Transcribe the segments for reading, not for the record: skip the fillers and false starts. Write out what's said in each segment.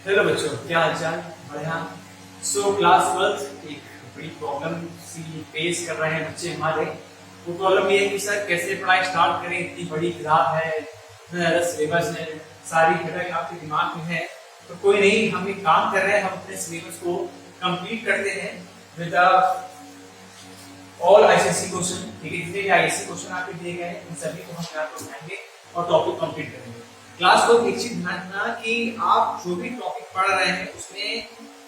Hello बच्चों, क्या हालचाल? बढ़िया। क्लास 12 एक बड़ी प्रॉब्लम सी फेस कर रहे हैं बच्चे हमारे। वो प्रॉब्लम ये है कि सर कैसे पढ़ाई स्टार्ट करें, इतनी बड़ी किताब है, इतना ज़्यादा सिलेबस है, सारी घटक आपके दिमाग में है। तो कोई नहीं, हम एक काम कर रहे हैं, हम अपने सिलेबस को कंप्लीट करते हैं विद ऑल आईसीएसई क्वेश्चन। ठीक है, जितने भी आईसीएसई क्वेश्चन आपके दिए गए हैं उन सभी को हम यहाँ पर उठाएंगे और टॉपिक कंप्लीट करेंगे। क्लास को एक चीज ध्यान रखना कि आप जो भी टॉपिक पढ़ रहे हैं उसमें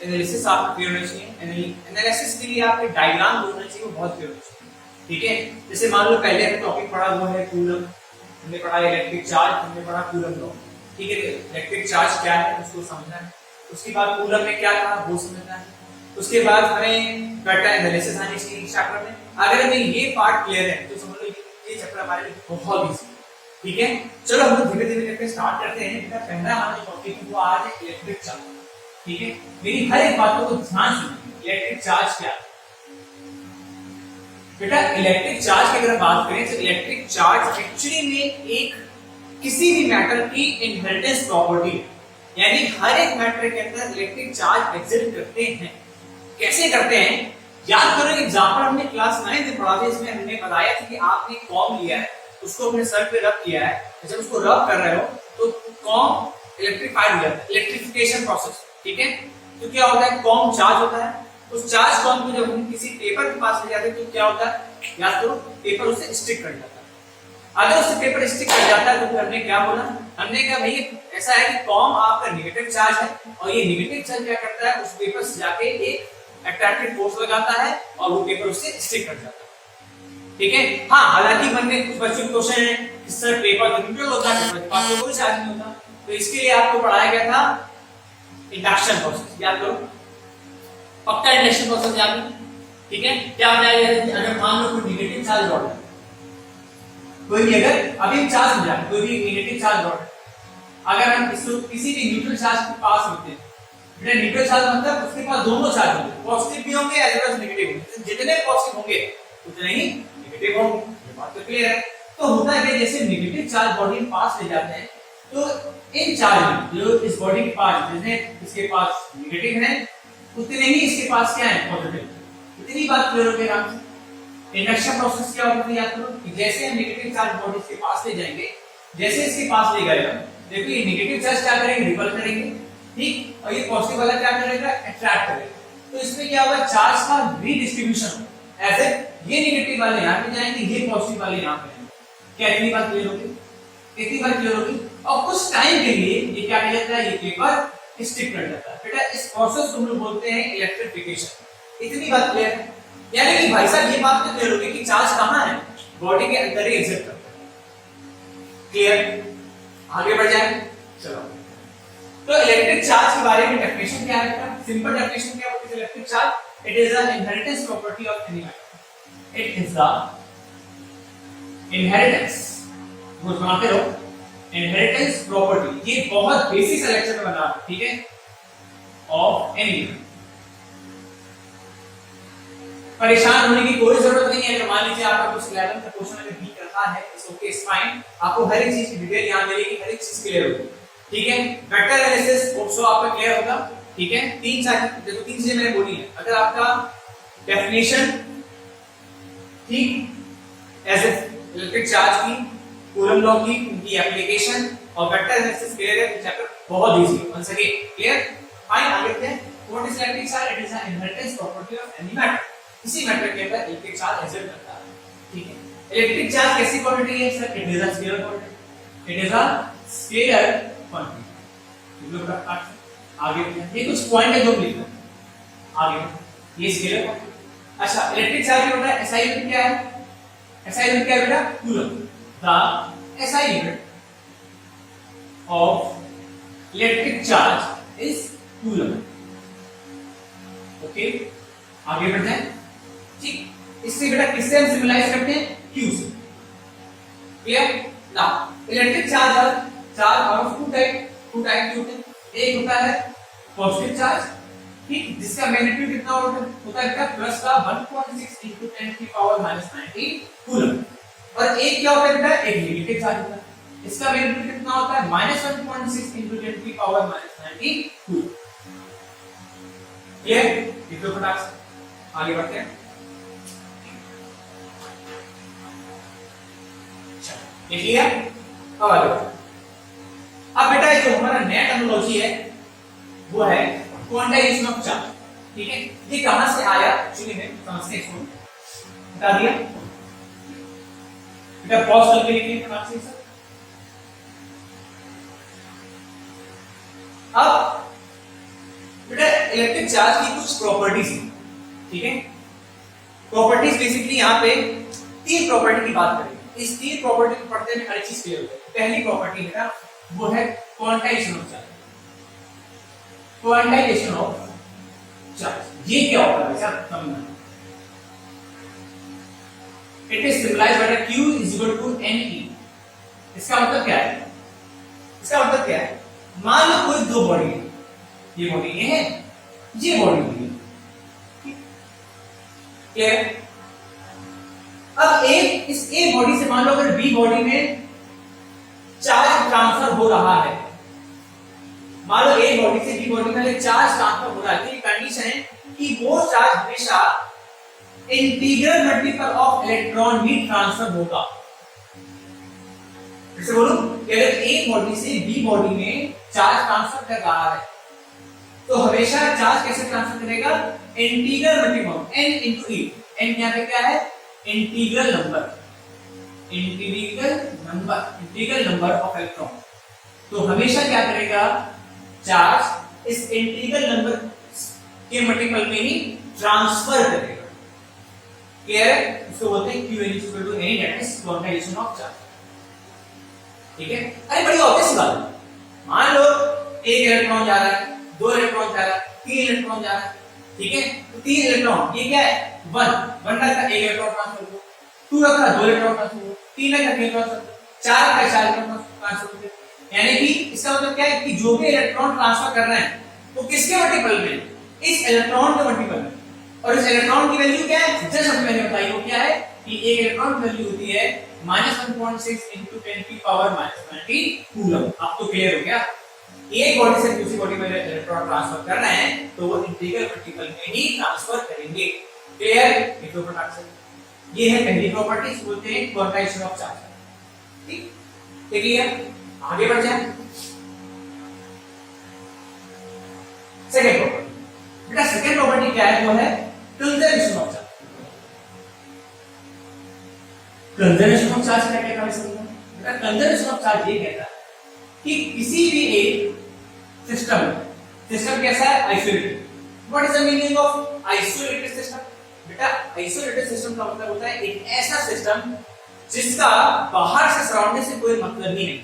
एनालिसिस आपको क्लियर होना चाहिए। एनालिसिस के लिए आपके डायग्राम जो होना चाहिए वो बहुत क्लियर होना चाहिए। ठीक है, जैसे मान लो पहले हमने टॉपिक पढ़ा वो है कूलम, हमने पढ़ा इलेक्ट्रिक चार्ज, हमने पढ़ा कूलम लॉ। ठीक है, इलेक्ट्रिक चार्ज क्या है उसको समझना है, उसके बाद कूलम में क्या था वो समझना है, उसके बाद हमें वेक्टर एनालिसिस आनी चाहिए इस चैप्टर में। अगर हमें ये पार्ट क्लियर है तो समझ लो ये चैप्टर हमारे लिए बहुत इजी है। ठीक है, चलो हम लोग धीरे धीरे करके स्टार्ट करते हैं। बेटा पहला हमारा टॉपिक वो आज है इलेक्ट्रिक चार्ज। ठीक है, मेरी हर एक बात को ध्यान सुनिए। इलेक्ट्रिक चार्ज क्या है बेटा? इलेक्ट्रिक चार्ज की अगर बात करें तो इलेक्ट्रिक चार्ज एक्चुअली में एक किसी भी मैटर की इनहेरिटेंस प्रॉपर्टी है, यानी हर एक मैटर के अंदर इलेक्ट्रिक चार्ज एग्जिस्ट करते हैं। कैसे करते हैं याद करो, एग्जांपल हमने क्लास 9 में पढ़ा था, इसमें हमने बताया था कि आपने कॉम लिया है, उसको अपने सर पे रब किया है, जब उसको रब कर रहे हो तो कॉम इलेक्ट्रीफाइड हो जाता है, इलेक्ट्रिफिकेशन प्रोसेस। ठीक है, तो क्या होता है, कॉम चार्ज होता है, उस चार्ज कॉम को जब हम किसी पेपर के पास ले जाते हैं तो क्या होता है याद करो, पेपर उससे स्टिक कर जाता है। अगर उससे पेपर स्टिक कर जाता है तो फिर हमने क्या बोला, हमने कहा भाई ऐसा है कि कॉम आपका नेगेटिव चार्ज है और ये नेगेटिव चार्ज क्या करता है, उस पेपर से जाके एक अट्रैक्टिव फोर्स लगाता है और वो पेपर उससे स्टिक कर जाता है। ठीक है, हाँ हालांकि मन में कुछ बच्चों के क्वेश्चन है कि सर पेपर तो न्यूट्रल होता है, पेपर के पास तो कोई चार्ज नहीं होता, तो इसके लिए आपको पढ़ाया गया था इंडक्शन प्रोसेस। याद करो, पक्का इंडक्शन प्रोसेस याद करो। ठीक है, क्या बताया गया था कि अगर मान लो कोई नेगेटिव चार्ज रॉड है, कोई भी अगर अभी चार्ज हो जाए, कोई भी नेगेटिव चार्ज रॉड है, अगर हम इसको किसी भी न्यूट्रल चार्ज के पास होते हैं, बेटा न्यूट्रल चार्ज मतलब उसके पास दोनों चार्ज होंगे, पॉजिटिव भी होंगे एज वेल एज नेगेटिव होंगे, जितने पॉजिटिव होंगे उतने ही नेगेटिव होंगे। ये बात तो क्लियर है। तो होता है जैसे नेगेटिव चार्ज बॉडी के पास ले जाते हैं तो इन चार्ज जो इस बॉडी के पास, जैसे इसके पास नेगेटिव है उतने ही इसके पास क्या है पॉजिटिव। इतनी बात क्लियर हो गई आराम से। इंडक्शन प्रोसेस क्या होता है याद करो कि जैसे हम नेगेटिव चार्ज बॉडी के पास ले जाएंगे, जैसे इसके पास ले गए हम, देखो ये नेगेटिव चार्ज क्या करेंगे, रिपल करेंगे, ठीक, और ये पॉजिटिव वाला क्या करेगा, अट्रैक्ट करेगा। तो इसमें क्या होगा, चार्ज का रीडिस्ट्रीब्यूशन होगा। ऐसे ये नेगेटिव वाले यहाँ पे जाएंगे, ये पॉजिटिव वाले यहाँ पे जाएंगे। क्या इतनी बात क्लियर होगी? इतनी बात क्लियर होगी। और कुछ टाइम के लिए ये क्या कर जाता है, ये पेपर स्टिक कर जाता है। बेटा इस प्रोसेस को हम लोग बोलते हैं इलेक्ट्रिफिकेशन। इतनी बात क्लियर है, यानी कि भाई साहब ये बात तो क्लियर होगी कि चार्ज कहाँ है, बॉडी के अंदर ही एग्जिस्ट करता है। क्लियर? आगे बढ़ जाए, चलो। तो इलेक्ट्रिक चार्ज के बारे में डेफिनेशन क्या है? सिंपल डेफिनेशन क्या होती है electric charge? It is the inheritance property of any matter. It is the inheritance, वो सुनाते रहो, इनहेरिटेंस प्रॉपर्टी, ये बहुत बेसिक लेक्चर में बना है, ठीक है, ऑफ एनी मैटर। परेशान होने की कोई जरूरत नहीं है। अगर मान लीजिए आपका कुछ 11th का क्वेश्चन अगर वीक रखा है, इट्स ओके, इट्स फाइन, आपको हर एक चीज की डिटेल यहां मिलेगी, हर एक चीज क्लियर होगी। ठीक है, वेक्टर एनालिसिस होप्स आपका क्लियर होगा। ठीक है, तीन चीजें मैंने बोली है। अगर आपका डेफिनेशन ठीक एज इलेक्ट्रिक चार्ज की, कूलम लॉ की, उनकी एप्लीकेशन और वेक्टर एनालिसिस क्लियर है, चैप्टर बहुत इजी है। Once again clear, fine. आगे बढ़ते हैं। What is electric charge? It is the inheritance property of any matter. किसी मैटर के अंदर इलेक्ट्रिक चार्ज एग्जिस्ट करता है। ठीक है, इलेक्ट्रिक चार्ज कैसी क्वांटिटी है sir? It is a scalar quantity. It is a scalar quantity. आगे ये कुछ पॉइंट है जो लिखना आगे, ये स्केलर क्वांटिटी। अच्छा, इलेक्ट्रिक चार्ज होता है, एसआई यूनिट क्या है? एसआई यूनिट क्या है बेटा? Coulomb. The SI unit of electric charge is coulomb. Okay, आगे बढ़ते हैं। ठीक, इससे बेटा किससे हम सिंबलाइज करते हैं? Q से। Clear? Now electric charge are of two type होते हैं। एक होता है पॉजिटिव चार्ज, ठीक, जिसका मैग्नीट्यूड कितना होता है बेटा? प्लस का 1.6 into 10 की पावर -19 कूलम। और एक क्या होता है बेटा? एक नेगेटिव चार्ज होता है। इसका मैग्नीट्यूड कितना होता है -1.6 into 10 की पावर -92। क्लियर? लिखो फटाक से, आगे बढ़ते हैं। ये क्लियर? अब आगे बढ़ते हैं। अब बेटा जो हमारा नेट एनालॉजी है वो है क्वांटाइजेशन ऑफ चार्ज। ठीक है, ये कहां से आया एक्चुअली मैं समझते हैं, इसको बता दिया बेटा, पॉज करके लिखिए फटाक से। अब बेटा इलेक्ट्रिक चार्ज की कुछ प्रॉपर्टीज हैं। ठीक है, प्रॉपर्टीज बेसिकली यहां पे तीन प्रॉपर्टी की बात करेंगे। इस तीन प्रॉपर्टी को पढ़ते हुए हर चीज क्लियर हो जाएगी। पहली प्रॉपर्टी बेटा वो है quantization of charge. Quantization of charge ये क्या होता है सर समझना। It is symbolized by q is equal to ne। इसका मतलब क्या है? इसका मतलब क्या है, मान लो कोई दो बॉडी है, ये बॉडी ये है, ये बॉडी है, क्या है? अब एक इस ए बॉडी से मान लो अगर बी बॉडी में चार्ज ट्रांसफर हो रहा है, मान लो ए बॉडी से बी बॉडी में चार्ज ट्रांसफर हो रहा है, तो कंडीशन है कि वो चार्ज हमेशा integral multiple of electron he transfer होगा। जैसे बोलूं कि अगर ए बॉडी से बी बॉडी में चार्ज ट्रांसफर कर रहा है तो हमेशा चार्ज कैसे ट्रांसफर करेगा? Integral multiple n into e। n यहां पे क्या है? Integral number, integral number of electron. तो हमेशा क्या करेगा? चार्ज इस इंटीग्रल नंबर के मल्टीपल में ही ट्रांसफर करेगा। क्लियर है? इसको बोलते हैं q equal to n, that is quantization of charge. ठीक है, अरे बड़ी ऑब्वियस बात है। मान लो एक इलेक्ट्रॉन जा रहा है, दो इलेक्ट्रॉन जा रहा है, तीन इलेक्ट्रॉन जा रहा है। ठीक है, तो तीन इलेक्ट्रॉन ये क्या है? 1 का एक इलेक्ट्रॉन ट्रांसफर हो, 2 का दो इलेक्ट्रॉन ट्रांसफर हो, 3 का तीन ट्रांसफर, 4 का 4 इलेक्ट्रॉन ट्रांसफर हो। यानी कि इसका मतलब क्या है कि जो भी इलेक्ट्रॉन ट्रांसफर कर रहे हैं वो किसके मल्टीपल में? इस इलेक्ट्रॉन के मल्टीपल में। और इस इलेक्ट्रॉन की वैल्यू क्या है? जैसे अभी मैंने बताई वो क्या है कि एक इलेक्ट्रॉन की वैल्यू होती है -1.6 into 10 की पावर -20 कूलम। अब तो क्लियर हो गया, एक बॉडी से दूसरी बॉडी में इलेक्ट्रॉन ट्रांसफर कर रहे हैं तो वो इंटीग्रल मल्टीपल में ही ट्रांसफर करेंगे। क्लियर? ये तो फटाक से, ये है पहली प्रॉपर्टी, बोलते हैं क्वांटाइजेशन ऑफ चार्ज। ठीक, क्लियर? आगे बढ़ जाए। सेकंड प्रॉपर्टी बेटा, सेकंड प्रॉपर्टी क्या है? वो है conservation of charge. Conservation of charge क्या कहता है बेटा? कंजर्वेशन ऑफ चार्ज ये कहता है कि किसी भी एक सिस्टम कैसा है? Isolated. What is the meaning of isolated system? बेटा आइसोलेटेड सिस्टम का मतलब होता है एक ऐसा सिस्टम जिसका बाहर से सराउंडिंग से कोई मतलब ही नहीं।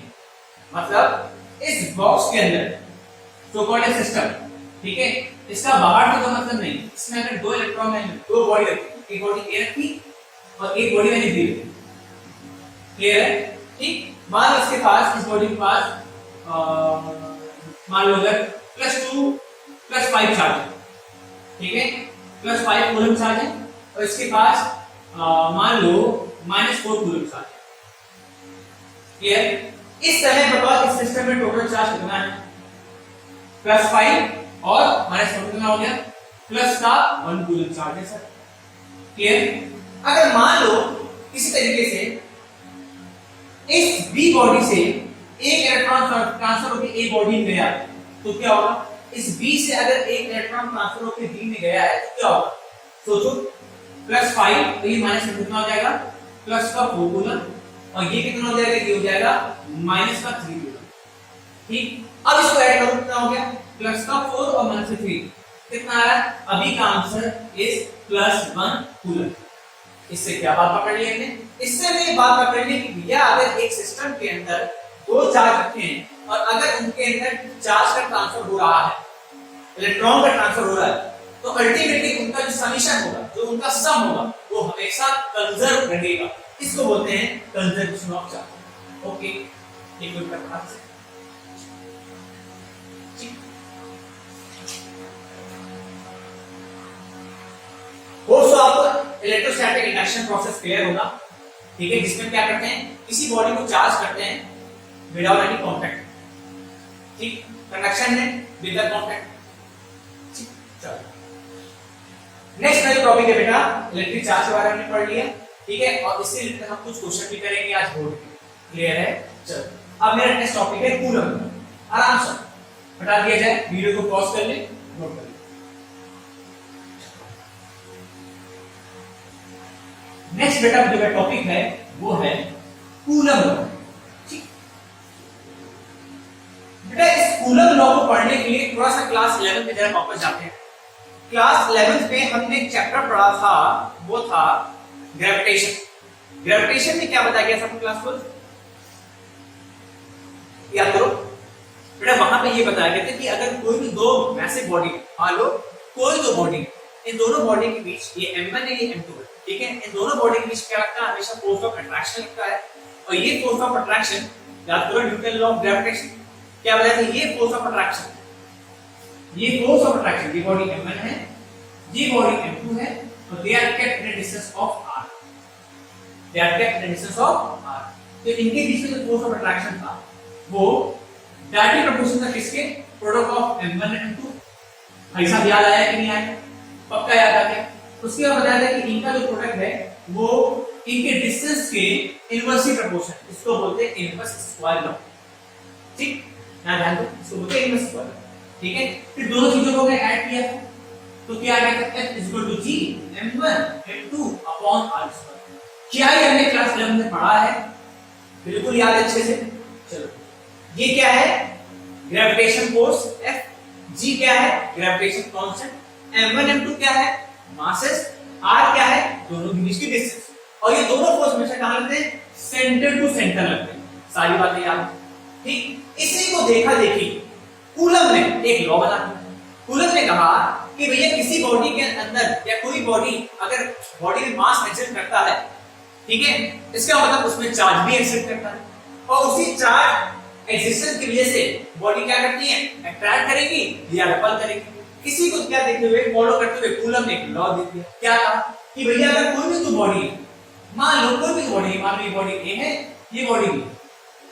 मतलब इस बॉक्स के अंदर सो कॉल्ड सिस्टम, ठीक है, इसका बाहर से कोई मतलब नहीं। इसमें अगर दो इलेक्ट्रॉन है, दो बॉडी रखी, एक बॉडी ए रखी और एक बॉडी मैंने बी रखी। क्लियर है? ठीक, मान लो इसके पास, इस बॉडी के पास मान लो अगर +2 +5 चार्ज है, ठीक है, +5 कूलम चार्ज है और इसके पास मान लो -4 कूलम चार्ज है। क्लियर? इस तरह बताओ इस सिस्टम में टोटल चार्ज कितना है? +5 और -4 कितना हो गया? प्लस का 1 कूलम चार्ज है सर। क्लियर? अगर मान लो किसी तरीके से इस बी बॉडी से एक इलेक्ट्रॉन ट्रांसफर होकर ए बॉडी में गया तो क्या होगा? इस बी से अगर एक इलेक्ट्रॉन ट्रांसफर होकर बी में गया है तो क्या होगा? सोचो, +5 तो ये -1 कितना हो जाएगा? प्लस का 4 कूलम और ये कितना हो जाएगा? ये हो जाएगा -3 कूलम। ठीक, अब इसको ऐड करो, कितना हो गया? प्लस का 4 और -3 कितना आ रहा है? अभी का आंसर इज +1 कूलम। इससे क्या बात पकड़ ली हमने? इससे मैं बात पकड़ ली कि भैया अगर एक सिस्टम के अंदर दो चार्ज रखे हैं और अगर उनके अंदर चार्ज का ट्रांसफर हो रहा है, इलेक्ट्रॉन का ट्रांसफर हो रहा है, तो अल्टीमेटली उनका जो समीशन होगा, जो उनका सम होगा, वो हमेशा कंजर्व रहेगा। इसको बोलते हैं कंजर्वेशन ऑफ चार्ज। ओके, एक मिनट का पास दोस्तों, आपको इलेक्ट्रोस्टैटिक इंडक्शन प्रोसेस क्लियर होगा। ठीक है, जिसमें क्या करते हैं, किसी बॉडी को चार्ज करते हैं, विदाउट एनी कॉन्टैक्ट, ठीक, कंडक्शन है विदाउट कॉन्टैक्ट, ठीक। चलो नेक्स्ट जो टॉपिक है बेटा इलेक्ट्रिक चार्ज के बारे में पढ़ लिया, ठीक है, और इससे रिलेटेड हम कुछ क्वेश्चन भी करेंगे आज बोर्ड पे, क्लियर है। चलो अब मेरा नेक्स्ट टॉपिक है कूलम, आराम से हटा दिया जाए, वीडियो को पॉज कर ले, नोट कर ले। नेक्स्ट बेटा जो टॉपिक है वो है कूलम लॉ, ठीक। बेटा इस कूलम लॉ को पढ़ने के लिए थोड़ा सा क्लास 11 पे जरा वापस जाते हैं। क्लास 11 में हमने एक चैप्टर पढ़ा था, वो था ग्रेविटेशन। ग्रेविटेशन में क्या बताया गया था आपको क्लास 12 याद करो बेटा, वहां पे ये बताया गया था कि अगर कोई भी दो मैसिव बॉडी, मान लो कोई दो बॉडी, इन दोनों बॉडी के बीच ये m1 है ये m2 है, ठीक है, इन दोनों बॉडी के बीच क्या लगता है, हमेशा फोर्स ऑफ अट्रैक्शन लगता है, और ये फोर्स ऑफ अट्रैक्शन याद करो न्यूटन लॉ ऑफ ग्रेविटेशन क्या बताया था, ये फोर्स ऑफ अट्रैक्शन, ये फोर्स ऑफ अट्रैक्शन, ये बॉडी m1 है, ये बॉडी m2 है, और they are kept in distance of r, they are kept in distance of r। तो इनके बीच में जो फोर्स ऑफ अट्रैक्शन था वो डायरेक्टली प्रोपोर्शनल था किसके, product of m1 and m2। भाई साहब याद आया कि नहीं आया, पक्का याद आ गया। उसके बाद बताया था कि इनका जो प्रोडक्ट है वो इनके डिस्टेंस के इनवर्सली प्रोपोर्शनल, इसको बोलते हैं इनवर्स स्क्वायर लॉ, ठीक, ना ध्यान दो, इसको बोलते हैं इनवर्स स्क्वायर, ठीक है। फिर दोनों चीजों को हमने ऐड किया तो क्या आ गया, F = G m1 m2 upon r square. क्या ये हमने क्लास 11 में पढ़ा है, बिल्कुल याद अच्छे से। चलो ये क्या है, ग्रेविटेशन फोर्स F, G क्या है, ग्रेविटेशन कांस्टेंट, m1 m2 क्या है, मासेस, r क्या है, दोनों के बीच की डिस्टेंस, और ये दोनों फोर्स हमेशा कहां लगते हैं, सेंटर टू सेंटर लगते हैं, सारी बातें याद, ठीक। इसी को देखा देखी कूलम ने एक लॉ बना दिया। कूलम ने कहा कि भैया किसी बॉडी के अंदर या कोई बॉडी अगर बॉडी में मास एक्सिस्ट करता है, ठीक है, इसका मतलब उसमें चार्ज भी एक्सिस्ट करता है, और उसी चार्ज एक्सिस्टेंस की वजह से बॉडी क्या करती है, अट्रैक्ट करेगी या रिपल करेगी। इसी को क्या देखते हुए, फॉलो करते हुए कूलम ने एक लॉ दे दिया, क्या कहा कि भैया अगर कोई भी तो बॉडी है, मान लो कोई भी बॉडी, मान लो ये बॉडी ए है, ये बॉडी बी,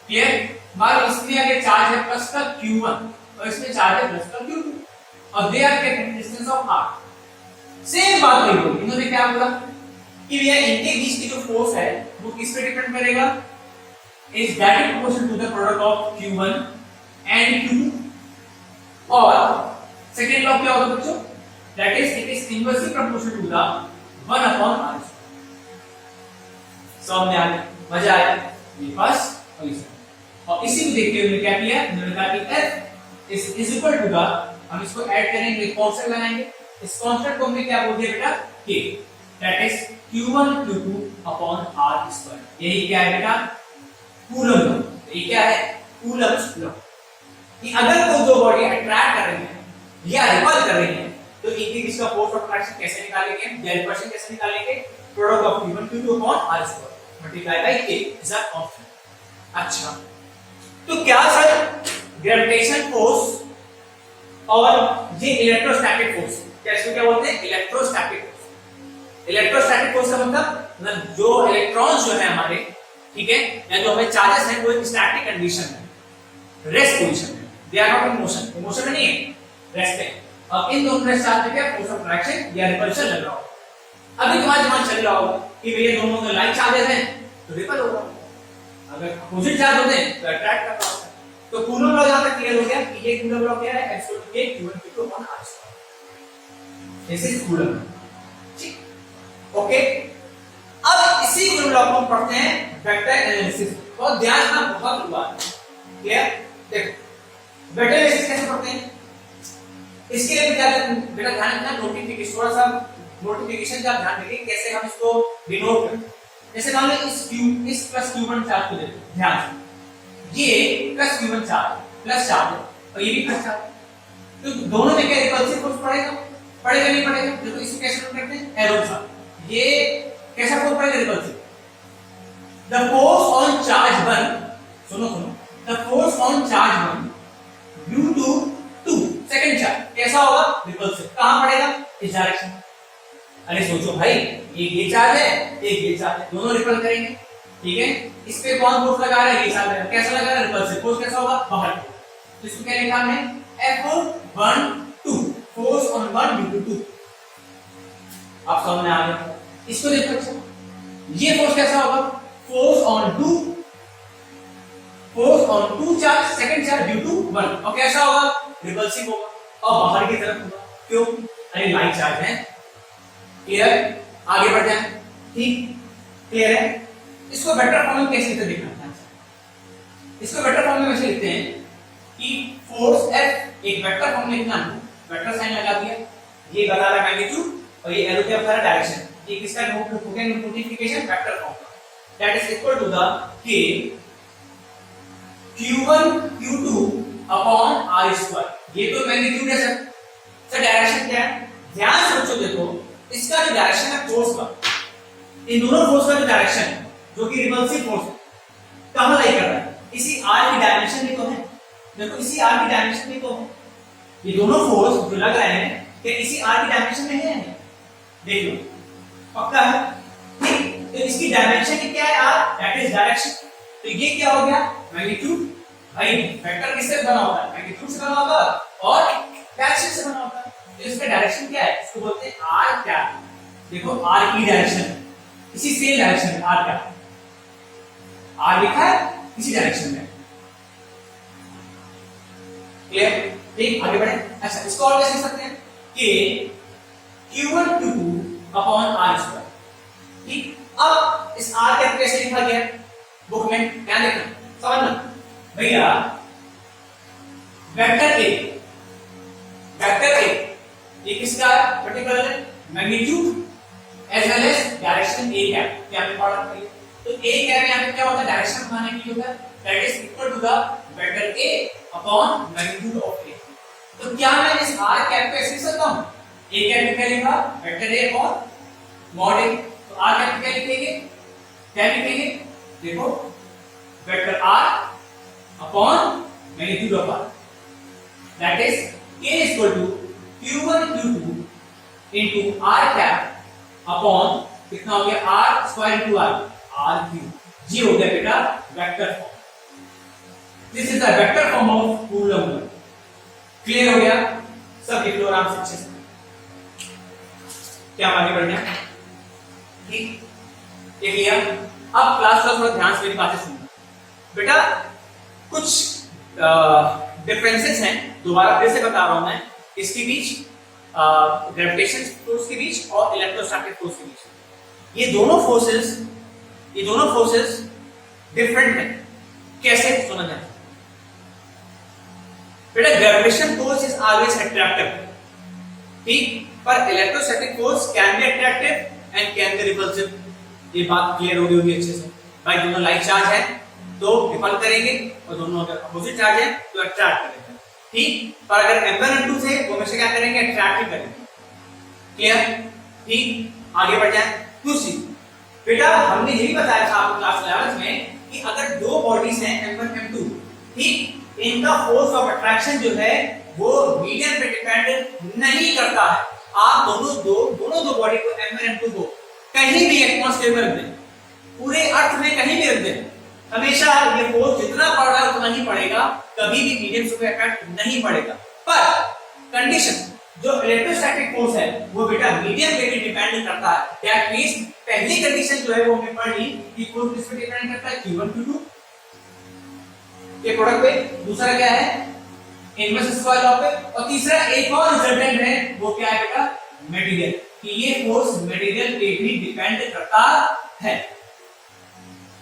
क्लियर, मान लो इसमें अगर चार्ज है प्लस का q1 और इसमें चार्ज है प्लस का q2, और they are kept in distance of r। Same बात वही बोली, इन्होंने क्या बोला कि भैया इनके बीच की जो फोर्स है वो किस पे डिपेंड करेगा, is directly proportional to the product of q1 and q2, और सेकंड लॉ क्या होगा बच्चों, that is it is inversely proportional to the 1 upon r। समझ में आ गया, मजा आया, ये फर्स्ट और ये सेकंड। और इसी को देखते हुए क्या किया, इन्होंने कहा कि f is equal to the, हम इसको ऐड करेंगे, कांस्टेंट बनाएंगे, इस कांस्टेंट को हमने क्या बोल दिया बेटा, k, that is q1 q2 upon r square. यही क्या है बेटा, कूलम लॉ। ये क्या है, कूलम्स लॉ, कि अगर कोई दो बॉडी अट्रैक्ट कर रही है या रिपल कर रही है तो इनके बीच का फोर्स ऑफ अट्रैक्शन कैसे निकालेंगे, रिपल्शन कैसे निकालेंगे, product of q1 q2 upon r square multiply by k is a constant. अच्छा, तो क्या सर ग्रेविटेशन फोर्स और ये इलेक्ट्रोस्टैटिक फोर्स, क्या इसको क्या बोलते हैं, इलेक्ट्रोस्टैटिक फोर्स। इलेक्ट्रोस्टैटिक फोर्स का मतलब जो इलेक्ट्रॉन्स जो है हमारे, ठीक है, या जो हमें चार्जेस हैं वो एक स्टैटिक कंडीशन में, रेस्ट पोजीशन में, they are not in motion, motion में नहीं है, रेस्ट है। अब इन दोनों में चार्ज में क्या फोर्स ऑफ अट्रैक्शन या रिपल्शन लग रहा होगा। अभी तुम्हारा दिमाग चल रहा होगा कि भैया दोनों में लाइक चार्जेस हैं तो रिपल होगा, अगर अपोजिट चार्ज होते हैं तो अट्रैक्ट करता है। तो कूलम लॉ यहां तक क्लियर हो गया कि ये कूलम लॉ क्या है, F = K q1 q2 upon r square. This is coulomb law, ठीक, ओके। अब इसी कूलम लॉ को हम पढ़ते हैं वेक्टर एनालिसिस, और ध्यान रखना बहुत हुआ, क्लियर। देखो वेक्टर एनालिसिस कैसे पढ़ते हैं, इसके लिए बेटा ध्यान रखना, नोटिफिकेशन थोड़ा सा नोटिफिकेशन का ध्यान रखिए कैसे हम इसको डिनोट करते हैं। जैसे मान लो इस प्लस q1 चार्ज को देखो, ध्यान से ये plus q1 charge plus charge और ये भी प्लस चार्ज, तो दोनों में क्या रिपल्सिव फोर्स पड़ेगा, पड़ेगा नहीं पड़ेगा। देखो इसको कैसे नोट करते हैं, एरो के साथ, ये कैसा फोर्स पड़ेगा, repulsive. The force on charge 1, सुनो सुनो, the force on charge 1 due to 2 second charge कैसा होगा, रिपल्सिव। कहां पड़ेगा, इस डायरेक्शन। अरे सोचो भाई, एक ये चार्ज है, एक ये चार्ज है, दोनों रिपल करेंगे, ठीक है, इस पे कौन फोर्स लगा रहा है, ये साथ कैसा लगा रहा है, रिपल्सिव फोर्स कैसा होगा, बाहर की। तो इसको क्या लिखा हमने, F1 2 force on 1 due to 2। आप समझ में आ गया। इसको देखो, अच्छा ये फोर्स कैसा होगा, force on two charge, second charge due to 1, और कैसा होगा, रिपल्सिव होगा और बाहर की तरफ होगा। क्यों, अरे लाइट चार्ज है। क्लियर, आगे बढ़ जाए, ठीक, क्लियर है। इसको बेटर फॉर्म में कैसे लिखते देखना है, इसको बेटर फॉर्म में वैसे लिखते हैं कि फोर्स F एक वेक्टर फॉर्म में लिखना है, वेक्टर साइन लगा दिया, ये बता रहा मैग्नीट्यूड और ये एरो क्या बता रहा डायरेक्शन, ये किसका नोटिफिकेशन वेक्टर फॉर्म का, that is equal to the k q1 q2 upon r square. ये तो मैग्नीट्यूड है सर, डायरेक्शन क्या है, ध्यान से बच्चों देखो, इसका जो डायरेक्शन है फोर्स का, इन दोनों फोर्स का जो डायरेक्शन है जो कि रिपल्सिव फोर्स है, कहां लाई कर रहा है, इसी r की डायमेंशन में तो है। देखो इसी r की डायमेंशन में तो है, ये दोनों फोर्स जो लग रहे हैं कि इसी r की डायमेंशन में है, देख लो पक्का है, ठीक। तो इसकी डायमेंशन क्या है r, दैट इज डायरेक्शन। तो ये क्या हो गया, मैग्नीट्यूड। भाई वेक्टर किससे बना होता है, मैग्नीट्यूड से बना होता है और डायरेक्शन से बना होता है। तो इसका डायरेक्शन क्या है, इसको बोलते हैं r क्या, देखो r की डायरेक्शन, इसी सेम डायरेक्शन में r क्या, r लिखा है इसी डायरेक्शन में। क्लियर, ठीक, आगे बढ़े। अच्छा इसको और कैसे लिख सकते हैं कि q1 q2 upon r square, ठीक। अब इस r का कैसे लिखा गया बुक में, क्या लिखना समझना भैया, वेक्टर a ये किसका पर्टिकुलर है, magnitude as well as direction a cap, क्या हमने पढ़ा था। तो a कैप यहां पे क्या होता है, डायरेक्शन बनाने के लिए होता है, that is equal to the vector a upon magnitude of a। तो क्या मैं इस r कैप को ऐसे लिख सकता हूं, a कैप क्या लिखा, vector a upon mod a। तो r कैप क्या लिखेंगे, देखो vector r upon magnitude of r, that is k equal to q1 q2 into r cap upon कितना हो गया, r square into r cube, जी हो गया बेटा vector form. This is the vector form of Coulomb law. Clear हो गया, सब लिख लो आराम से अच्छे से। क्या हम आगे बढ़ना है, ठीक, देख लिया। अब क्लास का थोड़ा ध्यान से मेरी बातें सुनना बेटा, कुछ डिफरेंसेस हैं, दोबारा फिर से बता रहा हूं मैं, इसके बीच ग्रेविटेशन फोर्स के बीच और इलेक्ट्रोस्टैटिक फोर्स के बीच। ये दोनों फोर्सेस डिफरेंट हैं, कैसे सुना जाए बेटा। Gravitation force is always attractive, ठीक, पर electrostatic force can be attractive and can be repulsive. ये बात क्लियर हो गई होगी अच्छे से। भाई दोनों लाइक चार्ज है तो रिपल करेंगे और दोनों अगर अपोजिट चार्ज है तो अट्रैक्ट करेंगे, ठीक। पर अगर M1 M2 से वो हमेशा क्या करेंगे, अट्रैक्ट ही करेंगे। क्लियर, ठीक, आगे बढ़ जाए। दूसरी बेटा हमने ये भी बताया था आपको क्लास 11 में कि अगर दो बॉडीज हैं M1 M2, ठीक, इनका फोर्स ऑफ अट्रैक्शन जो है वो मीडियम पे डिपेंड नहीं करता है। आप दोनों दो बॉडी को M1 M2 को कहीं भी एटमॉस्फेयर में रख दें, पूरे अर्थ में कहीं भी रख दें, हमेशा ये फोर्स जितना पड़ रहा है उतना ही पड़ेगा, कभी भी मीडियम से इफेक्ट नहीं पड़ेगा। पर कंडीशन जो इलेक्ट्रोस्टैटिक फोर्स है वो बेटा मीडियम पे भी डिपेंड करता है। दैट मींस पहली कंडीशन जो है वो हमने पढ़ ली कि फोर्स किस पे डिपेंड करता है, Q1 Q2 के प्रोडक्ट पे, दूसरा क्या है इनवर्स स्क्वायर लॉ पे, और तीसरा एक और रिजल्टेंट है वो क्या है बेटा, मटेरियल, कि ये फोर्स मटेरियल पे भी डिपेंड करता है।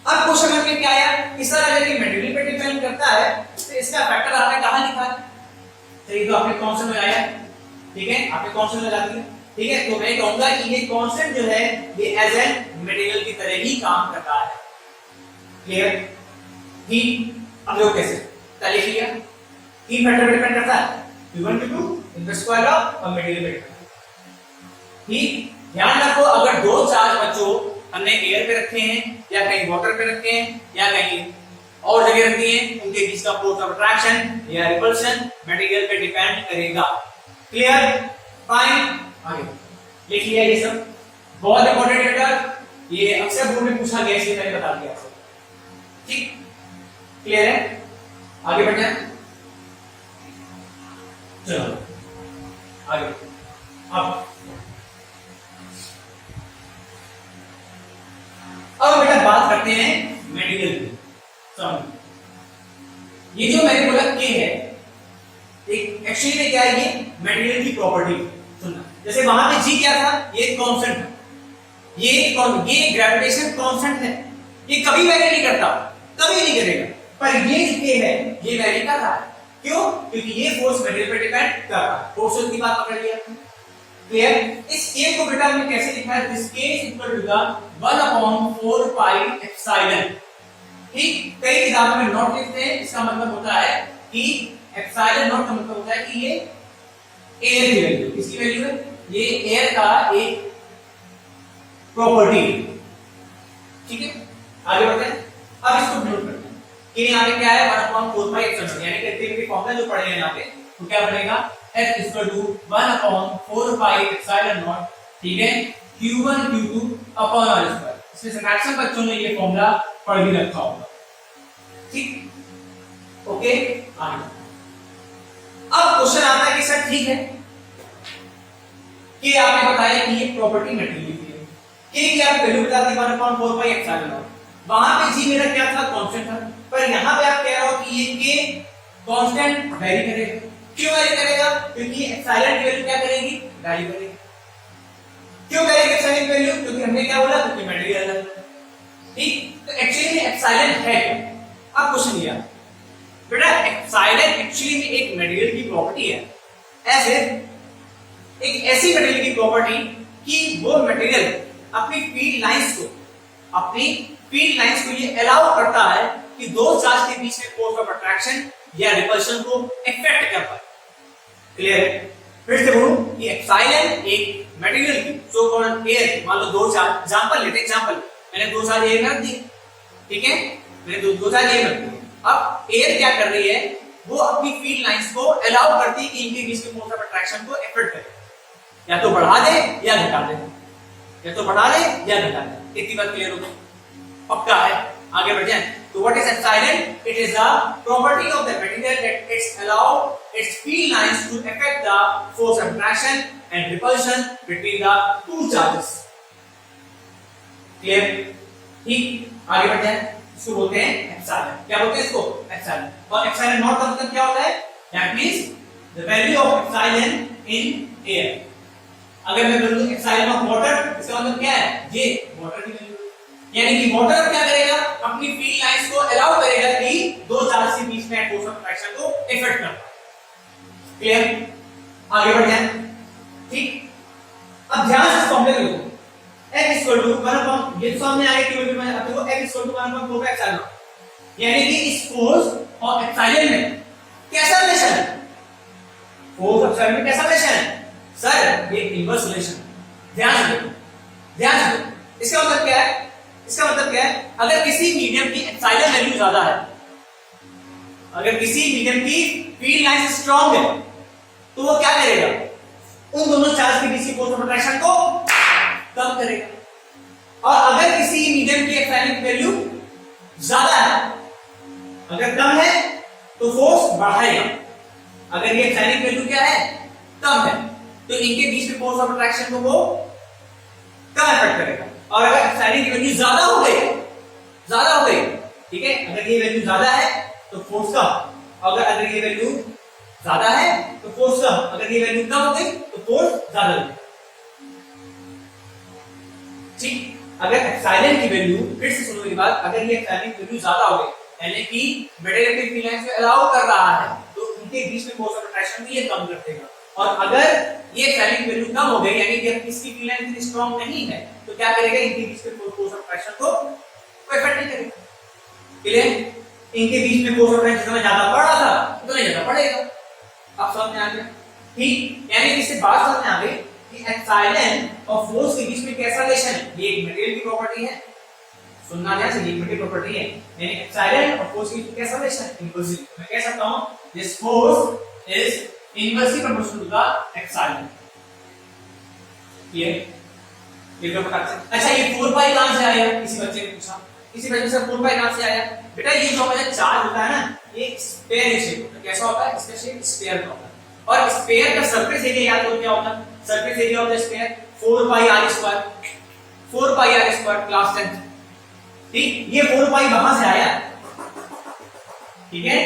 अब क्वेश्चन में क्या आया, इस तरह अगर ये मटेरियल पे डिपेंड करता है तो इसका फैक्टर आपने कहां लिखा है, सही, तो आपने कांस्टेंट लगाया, ठीक है, आपने कांस्टेंट लगा दिया, ठीक है। तो मैं कहूंगा कि ये कांस्टेंट जो है ये एज एन मटेरियल की तरह ही काम करता है। क्लियर, ठीक। अब देखो कैसे क्या लिख लिया, तीन फैक्टर डिपेंड करता है, Q1 Q2 inverse square law और मटेरियल पे, ठीक। ध्यान रखो अगर दो चार्ज बच्चों हमने एयर पे रखे हैं या कहीं वाटर पे रखे हैं या कहीं और जगह रख दिए, उनके बीच का फोर्स ऑफ अट्रैक्शन या रिपल्शन मटेरियल पे डिपेंड करेगा। क्लियर, फाइन, आगे लिख लिया ये सब, बहुत इंपॉर्टेंट बेटा। ये अक्सर बोर्ड में पूछा गया, इसलिए मैंने बता दिया आपको। ठीक, क्लियर है? आगे बढ़ना है, चलो आगे। अब बेटा बात करते हैं मेटेरियल की। ये जो मैंने बोला के है, एक एक्चुअली में क्या है, ये मटेरियल की प्रॉपर्टी। सुनना, जैसे वहां पे जी क्या था, ये कांस्टेंट है, ये ग्रेविटेशन कांस्टेंट है, ये कभी वेरी नहीं करता, कभी नहीं करेगा। पर ये जो के है, ये वेरी कर रहा है। क्यों? क्योंकि ये फोर्स मटेरियल पे डिपेंड कर रहा है। फोर्स की बात पकड़ लिया, क्लियर? इस के को बेटा हमने कैसे लिखा है? This K is equal to the 1/4 pi epsilon. ठीक, कई किताबों में नॉट लिखते हैं, इसका मतलब होता है कि एप्सिलॉन नॉट का मतलब होता है कि ये एयर की वैल्यू, किसकी वैल्यू है? ये एयर का एक प्रॉपर्टी। ठीक है, आगे बढ़ते हैं। अब इसको नोट करते हैं कि यहां पे क्या है, 1/4 पाई एप्सिलॉन, यानी कि एक्टिविटी फॉर्मूला जो पढ़े हैं यहां पे, तो क्या बनेगा? F is equal to 1/4 pi epsilon naught, ठीक है, Q1 Q2 upon R square। इसमें से मैक्सिमम बच्चों ने ये फॉर्मूला पढ़ भी रखा होगा। ठीक, ओके, आगे। अब क्वेश्चन आता है कि सर ठीक है कि आपने बताया कि ये प्रॉपर्टी मटेरियल की है, के की आप वैल्यू बता दी 1/4 pi epsilon naught, वहां पे जी मेरा क्या था? कांस्टेंट था। पर यहां पे आप कह रहे हो कि ये के कांस्टेंट वेरी करेगा। क्यों वेरी करेगा? क्योंकि एप्सिलॉन की वैल्यू क्या करेगी? वेरी करेगी। क्यों करेगी एप्सिलॉन की वैल्यू? क्योंकि हमने क्या बोला? क्योंकि मटेरियल है। ठीक, तो एक्चुअली में एप्सिलॉन है क्या? अब क्वेश्चन लिया बेटा, एप्सिलॉन एक्चुअली में एक मटेरियल की प्रॉपर्टी है। ऐसे एक ऐसी मटेरियल की प्रॉपर्टी कि वो मटेरियल अपनी फील्ड लाइंस को ये अलाउ करता है कि दो चार्ज के बीच में फोर्स ऑफ अट्रैक्शन या रिपल्शन को इफेक्ट कर पाए। क्लियर है? फिर से बोलूं कि एप्सिलॉन एक मटेरियल की सो कॉल्ड एयर, मान लो दो चार्ज, एग्जांपल लेते हैं, एग्जांपल मैंने दो चार्ज एयर में रख दी, ठीक है, मैंने दो चार्ज एयर रख दी। अब एयर क्या कर रही है? वो अपनी फील्ड लाइंस को अलाउ करती है कि इनके बीच में फोर्स ऑफ अट्रैक्शन को इफेक्ट करे, या तो बढ़ा दे या घटा दे, या तो बढ़ा दे या घटा दे। इतनी बात क्लियर हो गई? पक्का है? आगे बढ़ जाएं। So what is epsilon? It is the property of the material that it's allow its field lines to affect the force of attraction and repulsion between the two charges. Clear? ठीक, आगे बढ़ जाएं। इसको बोलते हैं epsilon। क्या बोलते हैं इसको? epsilon। और epsilon नॉट का मतलब क्या होता है? That means the value of epsilon in air। अगर मैं बोलूं epsilon of water, इसका मतलब क्या है? ये वाटर की वैल्यू, यानी कि वाटर क्या करेगा? अपनी फील्ड लाइंस को अलाउ करेगा कि दो चार्ज के बीच में फोर्स ऑफ अट्रैक्शन को इफेक्ट कर पाए। क्लियर? आगे बढ़ जाएं। ठीक, अब ध्यान से फॉर्मूले को देखो। x = 1/, ये सामने आगे की वैल्यू में आपको x = 1/4 एप्सिलॉन, यानी कि इस फोर्स और एप्सिलॉन में कैसा रिलेशन है? फोर्स एप्सिलॉन में कैसा रिलेशन है? सर ये इनवर्स रिलेशन। ध्यान से देखो, ध्यान से देखो। इसका मतलब क्या है? इसका मतलब क्या है? अगर किसी मीडियम की एप्सिलॉन वैल्यू ज्यादा है, अगर किसी मीडियम की फील्ड लाइन स्ट्रांग है, तो वो क्या करेगा? उन दोनों चार्ज के बीच की फोर्स ऑफ अट्रैक्शन को कम करेगा। और अगर किसी मीडियम की एप्सिलॉन की वैल्यू ज्यादा है, अगर कम है तो फोर्स बढ़ाएगा। अगर ये एप्सिलॉन की वैल्यू क्या है? कम है, तो इनके बीच में फोर्स ऑफ अट्रैक्शन को वो कम इफेक्ट करेगा। और अगर एप्सिलॉन की वैल्यू ज्यादा हो गई, ठीक है, अगर ये वैल्यू ज्यादा है तो फोर्स कम, अगर ये वैल्यू ज्यादा है तो फोर्स कम, अगर ये वैल्यू कम हो गई तो फोर्स ज्यादा हो गई। ठीक, अगर एप्सिलॉन की वैल्यू, फिर से सुनो मेरी बात, अगर ये एप्सिलॉन की वैल्यू ज्यादा हो गई, यानी कि मटेरियल की फील्ड लाइंस को अलाउ कर रहा है, तो उनके बीच में फोर्स ऑफ अट्रैक्शन को ये कम कर देगा। और अगर ये एप्सिलॉन की वैल्यू कम हो गई, यानी कि इसकी फील्ड लाइन इतनी स्ट्रांग नहीं है, तो क्या करेगा? इनके बीच में फोर्स ऑफ अट्रैक्शन को कोई इफेक्ट नहीं करेगा। क्लियर? इनके बीच में फोर्स ऑफ अट्रैक्शन जितना ज्यादा बढ़ रहा था उतना ज्यादा बढ़ेगा। अब समझ में आ गया? ठीक, यानी इससे बात समझ में आ गई कि एप्सिलॉन और फोर्स के बीच में कैसा रिलेशन है? ये एक मटेरियल की प्रॉपर्टी है, सुनना ध्यान से, ये मटेरियल प्रॉपर्टी है, यानी एप्सिलॉन और फोर्स के बीच में कैसा रिलेशन है? इनवर्सली। मैं कह सकता हूं this force is inversely proportional to the epsilon. ये तो पता। अच्छा, ये 4 पाई कहां से आया, किसी बच्चे ने पूछा, किसी बच्चे से 4 पाई कहां से आया? बेटा ये जो हमारा चार्ज होता है ना, ये स्फीयर शेप होता है। कैसा होता है? इसका शेप स्फीयर का होता है। और स्फीयर का सरफेस एरिया याद हो क्या होता है? Surface area of the sphere 4 pi r square, 4 pi r square class 10। ठीक, ये 4 पाई वहां से आया, ठीक है।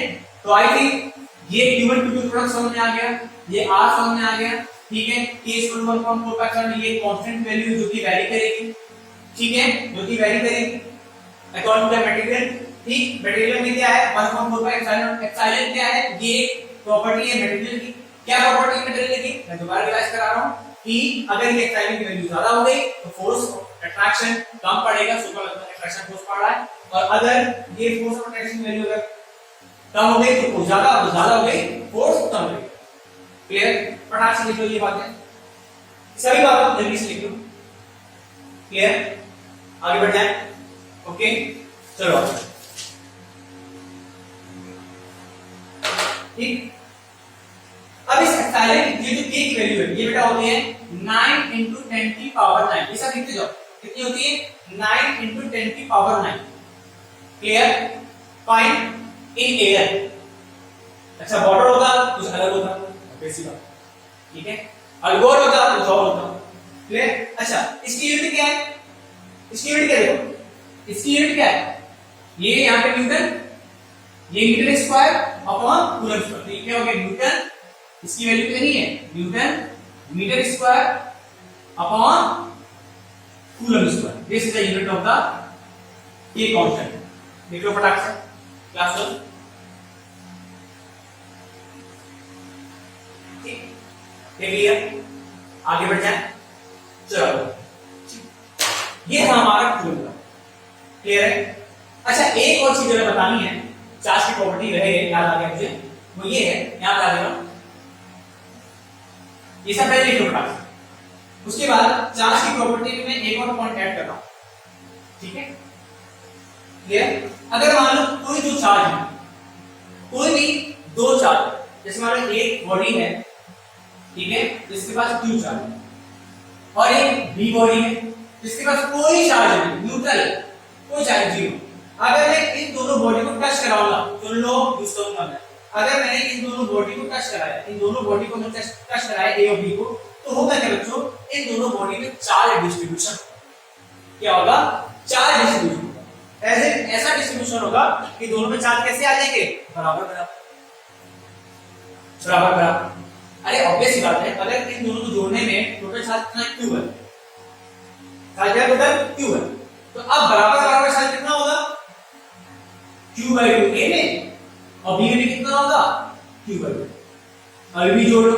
तो आई थिंक ये q1 q2 प्रोडक्ट समझ में आ गया, ये r समझ में आ गया, ठीक है। t = 1.4 पाई, ये कांस्टेंट वैल्यू जो कि वेरी करेगी, ठीक है, जो कि वेरी करेगी अकॉर्डिंग टू द मटेरियल। ठीक, मटेरियल में क्या है? 1.4 पाई एप्सिलॉन। एप्सिलॉन क्या है? ये प्रॉपर्टी है मटेरियल की। क्या प्रॉपर्टी है मटेरियल की? मैं दोबारा रिवाइज करा रहा हूं कि अगर ये एप्सिलॉन की वैल्यू ज्यादा हो गई तो फोर्स ऑफ अट्रैक्शन कम पड़ेगा, सुपर अट्रैक्शन फोर्स पड़ रहा है। और अगर ये फोर्स ऑफ अट्रैक्शन की वैल्यू अगर कम हो गई तो फोर्स ज्यादा, और ज्यादा हो गई फोर्स कम हो गई। क्लियर? फटाक से लिख लो ये बातें, सभी बातें जल्दी से लिख लो। क्लियर? आगे बढ़ जाए। ओके, चलो ठीक। अब इस एप्सिलॉन ये जो k की वैल्यू है ये बेटा होती है 9 × 10 की पावर 9। ये सब लिखते जाओ, कितनी होती है? 9 × 10 की power 9। Clear? Find in air. अच्छा, वाटर होता कुछ अलग होता, बेसिक बात, ठीक है। अल्कोहल होता कुछ और होता। क्लियर? अच्छा, इसकी यूनिट क्या है? इसकी यूनिट क्या देखो, इसकी यूनिट क्या है? ये यहां पे न्यूटन, ये metre square upon coulomb square. तो ये क्या हो गया? न्यूटन, इसकी वैल्यू कितनी है? Newton metre square upon coulomb square. This is the unit of the K constant. देख लो फटाक से क्लास लो। ठीक, देख लिया, आगे बढ़ जाए। चलो, ये था हमारा कूलम। क्लियर है? अच्छा, एक और चीज हमें बतानी है, चार्ज की प्रॉपर्टी रहे, याद आ गया मुझे, वो ये है, यहां पे आ गया ये सब पहले लिख लो फटाक से। उसके बाद चार्ज की प्रॉपर्टी में एक और पॉइंट ऐड कर रहा हूं, ठीक है। क्लियर? अगर मान लो कोई दो चार्ज है, कोई भी दो चार्ज, जैसे मान लो एक बॉडी है, ठीक है, जिसके पास q चार्ज है, और एक b बॉडी है जिसके पास कोई चार्ज नहीं, न्यूट्रल, कोई चार्ज जीरो। अगर मैं इन दोनों बॉडी को टच कराऊंगा, सुन लो, यूज करूंगा मैं, अगर मैंने इन दोनों बॉडी को टच कराया, इन दोनों बॉडी को मैंने टच कराया ए और बी को, तो होगा क्या बच्चों? इन दोनों बॉडी में चार्ज डिस्ट्रीब्यूशन, क्या होगा? चार्ज डिस्ट्रीब्यूशन होगा। ऐसा डिस्ट्रीब्यूशन होगा कि दोनों में चार्ज कैसे आ जाएंगे? बराबर बराबर बराबर बराबर। अरे ऑब्वियस बात है, अगर इन दोनों को जोड़ने में टोटल चार्ज कितना क्यू है, चार्ज है टोटल क्यू है, तो अब बराबर बराबर चार्ज कितना होगा? q/2 a में, और b में कितना होगा? q/2। अभी भी जोड़ लो,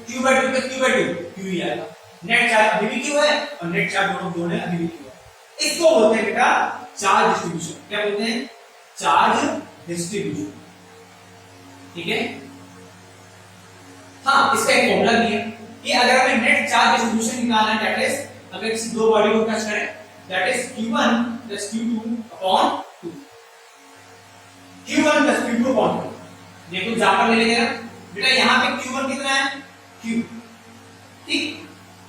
q/2 + q/2 q ही आएगा। नेट चार्ज अभी भी q है और नेट चार्ज दोनों जोड़े अभी भी q है। इसको बोलते हैं बेटा चार्ज डिस्ट्रीब्यूशन। क्या बोलते हैं? चार्ज डिस्ट्रीब्यूशन, ठीक है। हाँ, इसका एक फॉर्मूला भी है कि अगर हमें नेट चार्ज डिस्ट्रीब्यूशन निकालना है, दैट इज अगर किसी दो बॉडी को टच करें, that is q1 + q2 upon 2। q1 + q2 upon 2। देखो एग्जांपल ले लेंगे ना बेटा, यहां पे q1 कितना है? q, ठीक।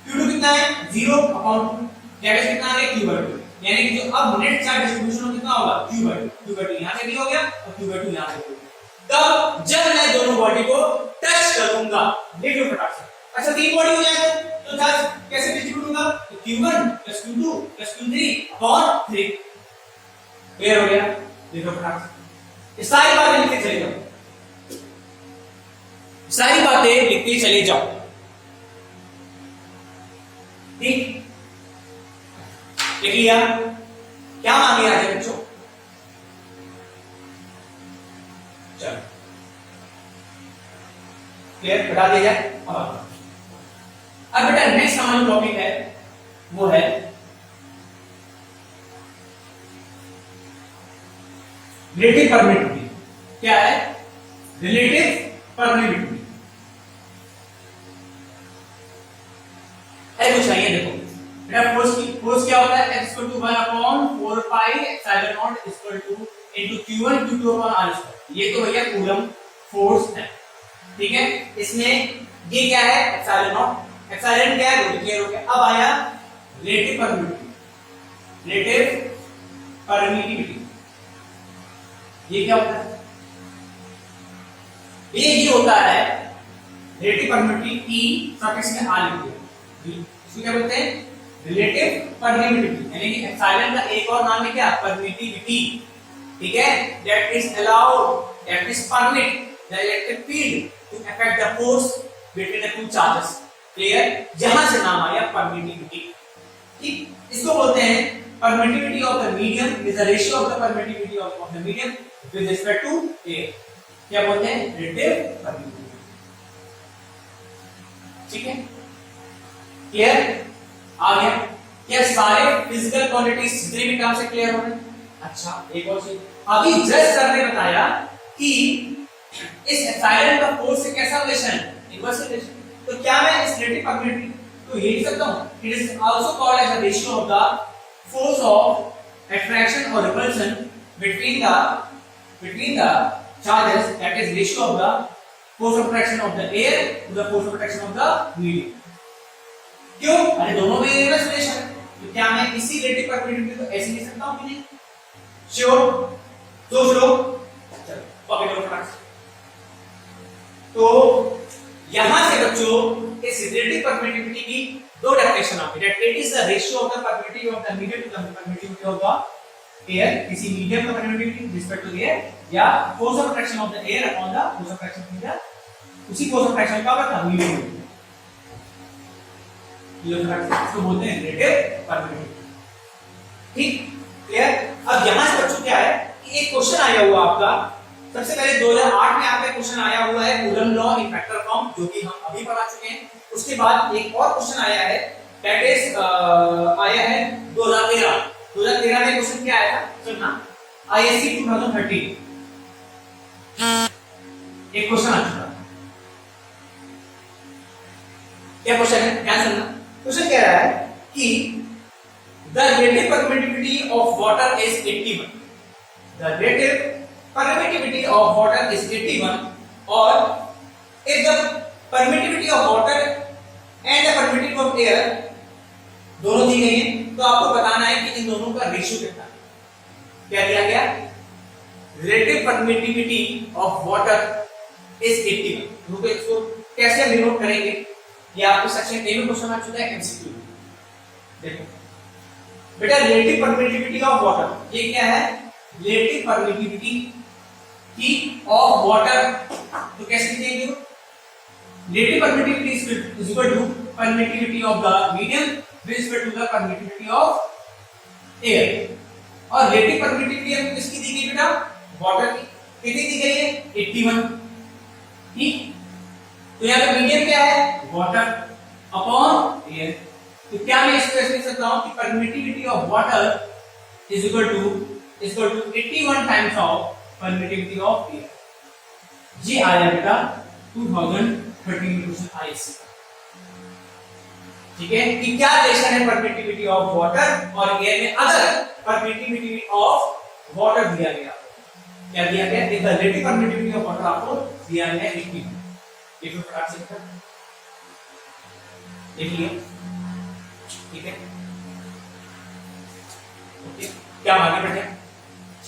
q2 कितना है? 0 अपॉन 2, दैट इज कितना आ गया? q/2। यानी कि जो अब नेट चार्ज डिस्ट्रीब्यूशन कितना होगा? q/2 यहां से भी हो गया और q/2 यहां से भी हो गया। तब जब मैं दोनों बॉडी को टच करूंगा, लिख लो फटाक से। अच्छा, तीन बॉडी हो जाए तो चार्ज कैसे डिस्ट्रीब्यूट होगा? तो q1 + q2 + q3 upon 3। Clear हो गया? देखो फटाक से सारी बातें लिखते चले जाओ, सारी बातें लिखते चले जाओ, ठीक। लिख लिया? क्या मांगे आज बच्चों? चलो क्लियर, बता दिया जाए। अब बेटा नेक्स्ट हमारा टॉपिक है वो है रिलेटिव परमिटिविटी। क्या है? रिलेटिव परमिटिविटी है कुछ चाहिए। देखो बेटा फोर्स क्या होता है? F = 1/4 pi epsilon not into q1 q2 r²। ये तो भैया कूलम फोर्स है, ठीक है। इसमें ये क्या है? Epsilon not. एप्सिलॉन क्या है? वो क्लियर हो गया। अब आया रिलेटिव परमिटिविटी। Relative permittivity. ये क्या होता है? ये होता है रिलेटिव परमिटिविटी, ई सफिक्स में आ लिख दिया, इसको क्या बोलते हैं? रिलेटिव परमिटिविटी, यानी कि एप्सिलॉन का एक और नाम है क्या? परमिटिविटी। ठीक है, that is allowed, that is permit the electric field to affect the force between the two charges. Clear? यहां से नाम आया परमिटिविटी। ठीक, इसको बोलते हैं permittivity of the medium is the ratio of the permittivity of the medium with respect to air। क्या बोलते हैं? relative permittivity। ठीक है, क्लियर? आ गया क्या? सारे फिजिकल क्वांटिटीज जितने भी टर्म से क्लियर हो रहे हैं? अच्छा, एक और चीज, अभी जस्ट सर ने बताया कि इस एप्सिलॉन का फोर्स से कैसा रिलेशन? Inverse relation. तो क्या मैं इस रिलेटिव परमिटिविटी तो ये लिख सकता हूं? It is also called as the ratio of the force of attraction or repulsion between the charges, that is ratio of the force of attraction of the air to the force of attraction of the medium। क्यों? अरे दोनों में inverse relation है, तो क्या मैं इसी relative permittivity को ऐसे लिख सकता हूं कि नहीं? श्योर? सोच लो, चलो कॉपी करो फटाफट। तो यहां से बच्चों इस रिलेटिव परमिटिविटी की दो डेफिनेशन आती है। It is the ratio of the permittivity of the medium to the permittivity of the air, किसी मीडियम का permittivity with respect to air, या force of attraction of the air upon the force of attraction of the, उसी force of attraction का मतलब medium. ये इसको बोलते हैं रिलेटिव परमिटिविटी। ठीक, क्लियर? अब यहां से बच्चों क्या है कि एक क्वेश्चन आया हुआ आपका, सबसे पहले 2008 में आपका क्वेश्चन आया हुआ है coulomb law in vector form, जो कि हम अभी पढ़ा चुके हैं। उसके बाद एक और क्वेश्चन आया है, दैट इज आया है 2013 में क्वेश्चन क्या आया था? सुनना, आईएससी 2013 एक क्वेश्चन आ चुका। क्या क्वेश्चन है? क्या सुनना, क्वेश्चन कह रहा है कि the relative permittivity of water is 81। The relative permittivity of water is 81, or if the permittivity of water and the permittivity of air दोनों दी गई हैं, तो आपको बताना है कि इन दोनों का रेशियो कितना है। क्या दिया गया? relative permittivity of water is 81। रुको, इसको कैसे डिनोट करेंगे? ये आपको सेक्शन ए में क्वेश्चन आ चुका है एमसीक्यू। देखो बेटा, relative permittivity of water, ये क्या है? relative permittivity की ऑफ वाटर, तो कैसे लिखेंगे? relative permittivity is equal to permittivity of the medium with respect to the permittivity of air। और relative permittivity हमको किसकी दी गई बेटा? वाटर की। कितनी दी गई है? 81। ठीक, तो यहाँ पे मीडियम क्या है? Water upon air. तो क्या मैं इसको ऐसे लिख सकता हूं कि permittivity of water is equal to 81 times of permittivity of air। ये आया बेटा 2013 में क्वेश्चन आईएससी। ठीक है, कि क्या रिलेशन है परमिटिविटी ऑफ वाटर और एयर में? अगर परमिटिविटी ऑफ वाटर दिया गया, क्या दिया गया? The relative permittivity of water आपको दिया गया है 80। ये तो फटाफट से देख लिया। ठीक है, ओके, क्या आगे बढ़े?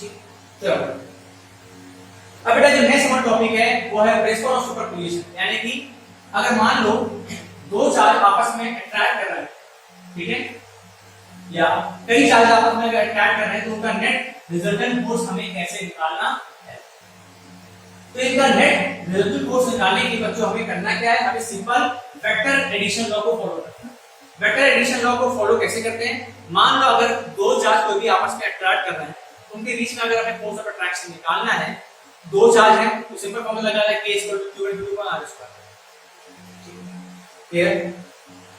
ठीक, चलो अब बेटा जो नेक्स्ट हमारा टॉपिक है वो है प्रिंसिपल ऑफ सुपरपोजिशन। यानी कि अगर मान लो दो चार्ज आपस में अट्रैक्ट कर रहे हैं, ठीक है, या कई चार्ज आपस में अट्रैक्ट कर रहे हैं, तो उनका नेट रिजल्टेंट फोर्स हमें कैसे निकालना है? तो इनका नेट रिजल्टेंट फोर्स निकालने के बच्चों हमें करना क्या है? हमें सिंपल वेक्टर एडिशन लॉ को फॉलो करना है। वेक्टर एडिशन लॉ को फॉलो कैसे करते हैं? मान लो अगर दो चार्ज कोई भी आपस में अट्रैक्ट कर रहे हैं, उनके बीच में अगर हमें फोर्स ऑफ अट्रैक्शन निकालना है, दो चार्ज है तो सिंपल फॉर्मूला लगाना है k = q * 2 r²। क्लियर?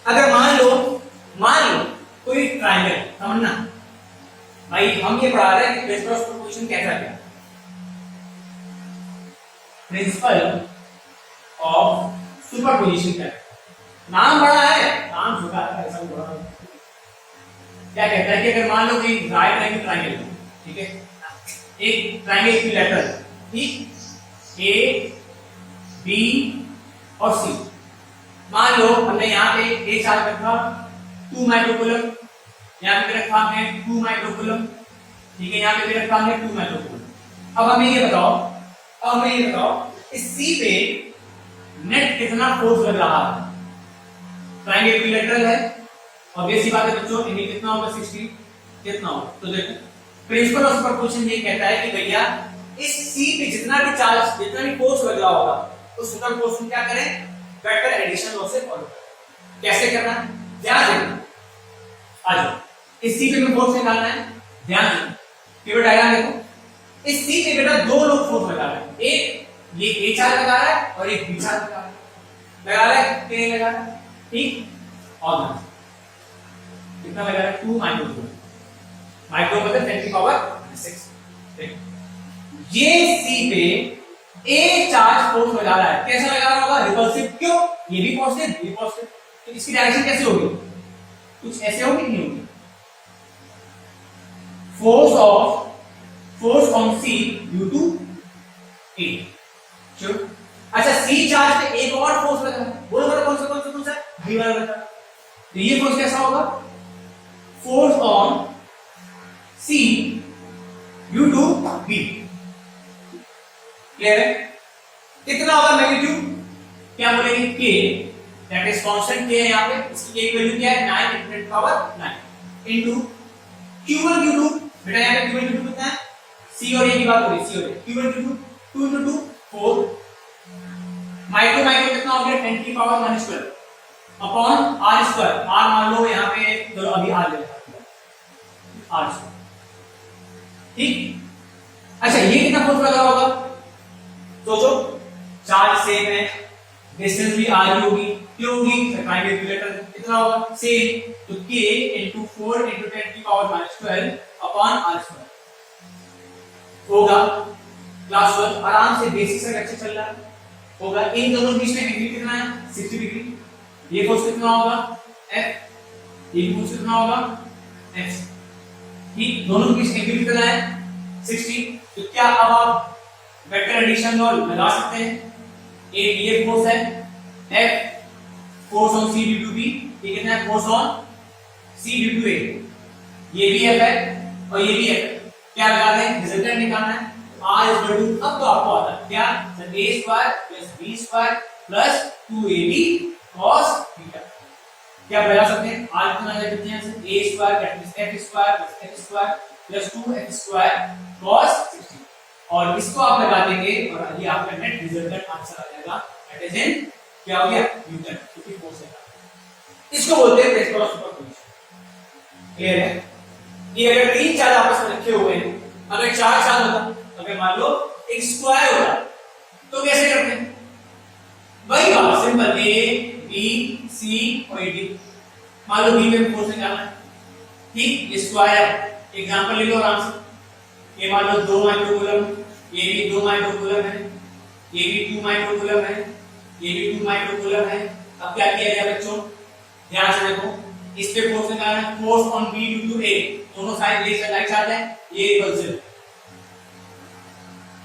अगर मान लो कोई ट्रायंगल, समझना भाई, हम ये पढ़ा रहे हैं कि प्रिंसिपल ऑफ सुपरपोजिशन कैसा है। प्रिंसिपल ऑफ सुपरपोजिशन क्या है? नाम बड़ा है, नाम छोटा है, ऐसा बड़ा है। क्या कहता है कि अगर मान लो कि राइट एंगल ट्रायंगल, ठीक है, एक ट्रायंगल इक्विलैटरल, ठीक, ए बी और सी। मान लो हमने यहाँ पे ए चार्ज रखा 2 माइक्रोकूलम, यहाँ पे रखा है 2 माइक्रोकूलम, ठीक है, यहाँ पे रखा है 2 माइक्रोकूलम। अब हमें ये बताओ इस C पे नेट कितना फोर्स लग रहा है? ट्रायंगल इक्विलैटरल है, ऑब्वियस सी बात है बच्चों, इन्हें कितना होगा 60 कितना होगा? तो देखो प्रिंसिपल ऑफ सुपरपोजिशन ये कहता है कि भैया इस C पे जितना भी चार्ज जितना भी फोर्स लग रहा होगा उस सुपरपोजिशन क्या करें? वेक्टर एडिशन लॉ से फॉलो करें। कैसे करना है ध्यान देना, आ जाओ इस C पे हमें फोर्स निकालना है, ध्यान देना पिवट डायग्राम देखो। इस C पे बेटा दो लोग फोर्स लगा रहे हैं, एक ये A चार्ज लगा रहा है और एक B चार्ज लगा रहा है कि नहीं लगा रहा है? ठीक, और कितना लगा रहा है? 2 माइक्रोकूलम, माइक्रो मतलब 10 की पावर 6। ये C पे A चार्ज फोर्स लगा रहा है, कैसा लगा रहा होगा? रिपल्सिव। क्यों? ये भी पॉजिटिव, ये भी पॉजिटिव, तो इसकी डायरेक्शन कैसे होगी? कुछ ऐसे होगी, नहीं होगी? Force on C due to A। चलो अच्छा, C चार्ज पे एक और फोर्स लगा है, बोलो बोलो कौन सा? V वाला लगा। तो ये फोर्स कैसा होगा? Force on C due to B। Clear है? कितना होगा मैग्नीट्यूड? क्या बोलेंगे? K, that is constant K है यहाँ पे, इसकी एक वैल्यू क्या है? 9 × 10⁹ इनटू Q1 Q2, बेटा यहाँ पे Q1 Q2 कितना है? C और A की बात हो रही है, C और A, Q1 Q2 2 × 2 4, माइक्रो कितना हो गया? 10 की पावर -12 अपॉन r², r मान लो यहाँ पे, चलो अभी r ले लेते हैं, r², ठीक। अच्छा ये कितना फोर्स लगा होगा? सोचो, चार्ज सेम है, डिस्टेंस भी r होगी, क्यों होगी? ट्रायंगल इक्विलैटरल, कितना होगा? सेम, तो k × 4 × 10 की पावर -12 अपॉन r² होगा। क्लास 12 आराम से बेसिक से अच्छा चल रहा है, होगा। इन दोनों के बीच में एंगल कितना है? 60 डिग्री। ये फोर्स कितना होगा? F। ये फोर्स कितना होगा? F। ठीक, दोनों के बीच एंगल कितना है? 60। तो क्या अब आप वेक्टर एडिशन लॉ लगा सकते हैं? एक ये फोर्स है F, force on C due to B, ये कितना है? Force on C due to A, ये भी F है और ये भी F है। क्या लगा दें? रिजल्टेंट निकालना है। R इज इक्वल टू, अब तो आपको आता है क्या? A² + B² + 2AB cos theta. क्या बता सकते हैं? R कितना है? कितने हैं? A² that means F² + F² + 2F² cos 60, और इसको आप लगा देंगे और ये आपका नेट रिजल्टेंट आंसर आ जाएगा। दैट इज इन क्या हो गया? न्यूटन, क्योंकि फोर्स है। इसको बोलते हैं प्रिंसिपल ऑफ सुपरपोजिशन। क्लियर है? ये अगर तीन चार्ज आपस में रखे हुए हैं, अगर चार चार्ज होता, अगर मान लो एक स्क्वायर होता, तो कैसे करते हैं? वही बात सिंपल, A B C और D। मान लो B पे फोर्स निकालना है, ठीक, ये स्क्वायर एग्जांपल ले लो आराम से। ये मान लो 2 माइक्रोकूलम, ये भी 2 माइक्रोकूलम है, ये भी 2 माइक्रोकूलम है, ये भी 2 माइक्रोकूलम है। अब क्या किया जाए बच्चों? ध्यान से देखो, इस पे फोर्स निकालना है, force on B due to A, दोनों साइड लाइक चार्ज है, ये रिपल्सिव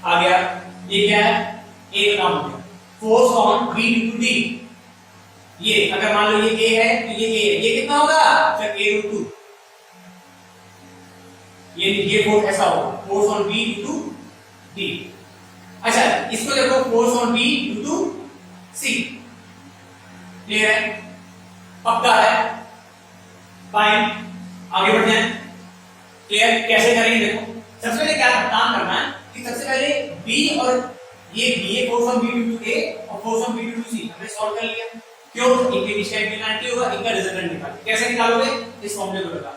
आ गया। ये क्या है? A का नाम हो गया। Force on B due to D, ये अगर मान लो ये A है तो ये A है, ये कितना होगा? सर A√2, ये फोर्स ऐसा होगा, force on B due to D। अच्छा इसको देखो, force on B due to C, clear है? पक्का है? फाइन, आगे बढ़ते हैं। क्लियर? कैसे करेंगे? देखो सबसे पहले क्या काम करना है कि सबसे पहले B और ये force on B due to A और force on B due to C हमने सॉल्व कर लिया। क्यों? इनके बीच का एंगल होगा, इनका रिजल्टेंट निकालो। कैसे निकालोगे? इस फॉर्मूले को लगा।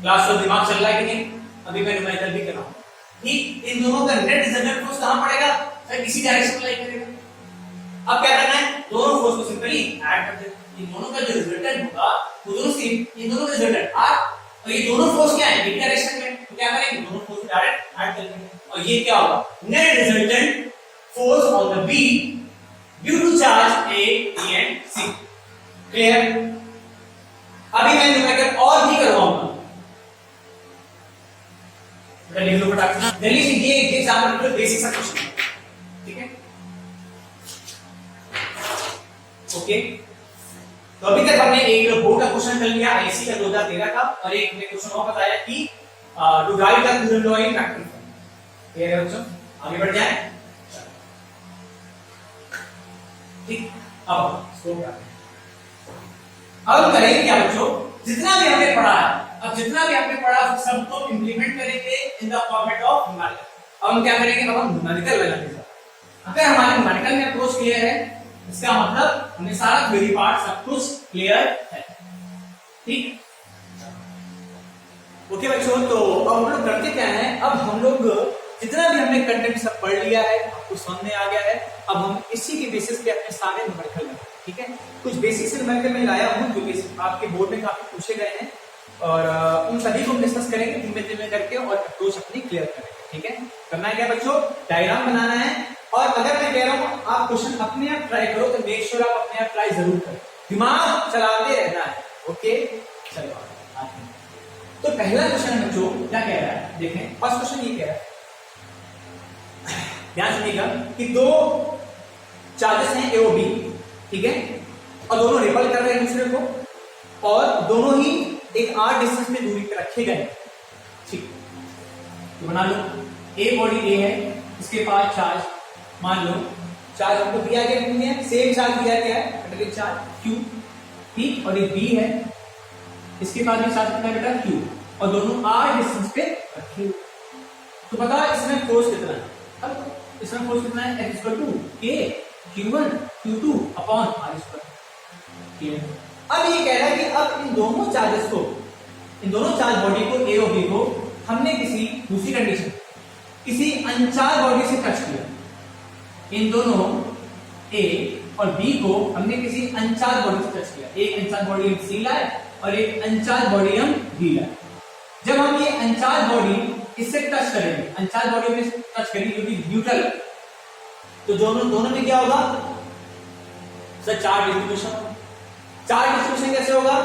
क्लास का दिमाग चल रहा है कि नहीं? अभी मैं न्यूमेरिकल भी कर रहा हूं, ठीक। इन दोनों का नेट रिजल्टेंट फोर्स कहां पड़ेगा? सर इसी डायरेक्शन में लाई करेगा। अब क्या करना है? दोनों फोर्स को सिंपली ऐड कर देना। इन दोनों का जो रिजल्टेंट होगा वो दोनों सेम, इन दोनों का रिजल्टेंट R, और ये दोनों फोर्स क्या है? एक डायरेक्शन में, तो क्या करेंगे? दोनों फोर्स को डायरेक्ट ऐड कर देंगे, और ये क्या होगा? Net resultant force on the B due to charge A, B and C। Clear? अभी मैं न्यूमेरिकल और भी करवाऊंगा, लिख लो फटाफट जल्दी से। ये एग्जांपल बिल्कुल बेसिक सा क्वेश्चन है, ठीक है? ओके तो अभी तक हमने एक बोर्ड का क्वेश्चन कर लिया आईसी का 2013 का, और एक हमने क्वेश्चन और बताया कि to write the coulomb law in vector form. Clear है बच्चों? आगे बढ़ जाए। ठीक, अब इसको अब करेंगे क्या बच्चों, जितना भी हमने पढ़ा है, अब जितना भी हमने पढ़ा सबको इंप्लीमेंट करेंगे in the format of numerical. अब हम क्या करेंगे, अब हम न्यूमेरिकल लगाएंगे। अगर हमारे न्यूमेरिकल में अप्रोच क्लियर है, इसका मतलब हमने सारा थ्योरी पार्ट सब कुछ क्लियर है। ठीक, ओके बच्चों, तो अब हम लोग करते क्या है, अब हम लोग जितना भी हमने कंटेंट सब पढ़ लिया है, आपको समझ में आ गया है, अब हम इसी के बेसिस पे अपने सारे न्यूमेरिकल लगाएंगे। ठीक है, कुछ बेसिक्स न्यूमेरिकल में लाया हूं जो कि आपके बोर्ड में काफी पूछे गए हैं, और उन सभी को डिस्कस करेंगे धीमे धीमे करके, और अप्रोच अपनी क्लियर करेंगे। ठीक है, करना है क्या बच्चों, डायग्राम बनाना है, और अगर मैं कह रहा हूं आप क्वेश्चन अपने आप ट्राई करो, तो मेक श्योर आप अपने आप ट्राई जरूर करें, दिमाग चलाते रहना है। ओके, चलो तो पहला क्वेश्चन बच्चों क्या कह रहा है, देखें फर्स्ट क्वेश्चन ये कह रहा है, ध्यान सुनिएगा कि दो चार्जेस हैं ए और बी, ठीक है, और दोनों रिपल कर रहे हैं दूसरे को, और दोनों ही एक r डिस्टेंस पे दूरी पे रखे गए। ठीक, तो बना लो ए बॉडी ए है, इसके पास चार्ज, मान लो चार्ज हमको दिया गया है, सेम चार्ज दिया गया है, मतलब चार्ज q, ठीक, और ये बी है, इसके पास भी चार्ज कितना बेटा q, और दोनों r डिस्टेंस पे रखे। तो बता इसमें फोर्स कितना है, अब इसमें फोर्स कितना है, F = K Q1 Q2 upon r²। अब ये कह रहा है कि अब इन दोनों चार्जेस को, इन दोनों चार्ज बॉडी को ए और बी को हमने किसी दूसरी कंडीशन, किसी अनचार्ज बॉडी से टच किया, इन दोनों ए और बी को हमने किसी अनचार्ज बॉडी से टच किया, एक अनचार्ज बॉडी हम सी लाए और एक अनचार्ज बॉडी हम बी लाए। जब हम ये अनचार्ज बॉडी इससे टच करेंगे, अनचार्ज बॉडी में टच करेंगे जो कि न्यूट्रल, तो दोनों में क्या होगा सर, चार्ज डिस्ट्रीब्यूशन होगा। चार्ज डिस्ट्रीब्यूशन कैसे होगा,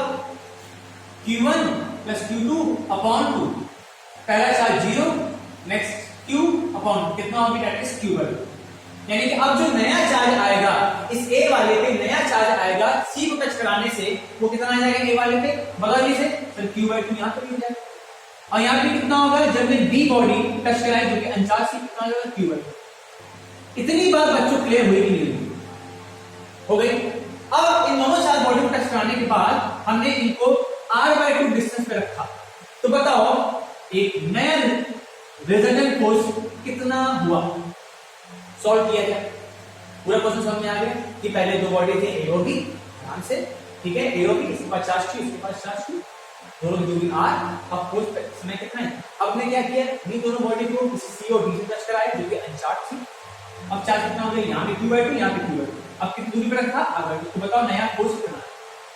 Q1 प्लस Q2 अपॉन 2, पहला चार्ज 0, नेक्स्ट Q अपॉन कितना होगी, दैट इज Q1। यानी कि अब जो नया चार्ज आएगा इस A वाले पे, नया चार्ज आएगा C को टच कराने से, वो कितना आ जाएगा A वाले पे, बगल से, फिर Q/2 यहां पे भी हो जाएगा, और यहां पे कितना होगा जब मैं B बॉडी टच कराए जो कि अनचार्ज C, कितना हो जाएगा Q/2। इतनी बात बच्चों क्लियर हुई कि नहीं हो गई? अब इन दोनों चार्ज बॉडी को टच कराने के बाद हमने इनको r/2 डिस्टेंस पे रखा, तो बताओ एक नया रिजल्टेंट फोर्स कितना हुआ। सॉल्व किया जाए, पूरा क्वेश्चन समझ में आ गया कि पहले दो बॉडी थे ए और बी, ध्यान से, ठीक है, ए और बी, इसके पास चार्ज Q, इसके पास चार्ज Q, दोनों की दूरी r, अब फोर्स समय कितना है। अब हमने क्या किया, इन दोनों बॉडी को किसी सी और डी से टच कराया जो कि अनचार्ज थी, अब चार्ज कितना हो गया, यहाँ पे Q/2, यहाँ पे Q/2, अब कितनी दूरी पे रखा r/2। तो बताओ नया फोर्स कितना,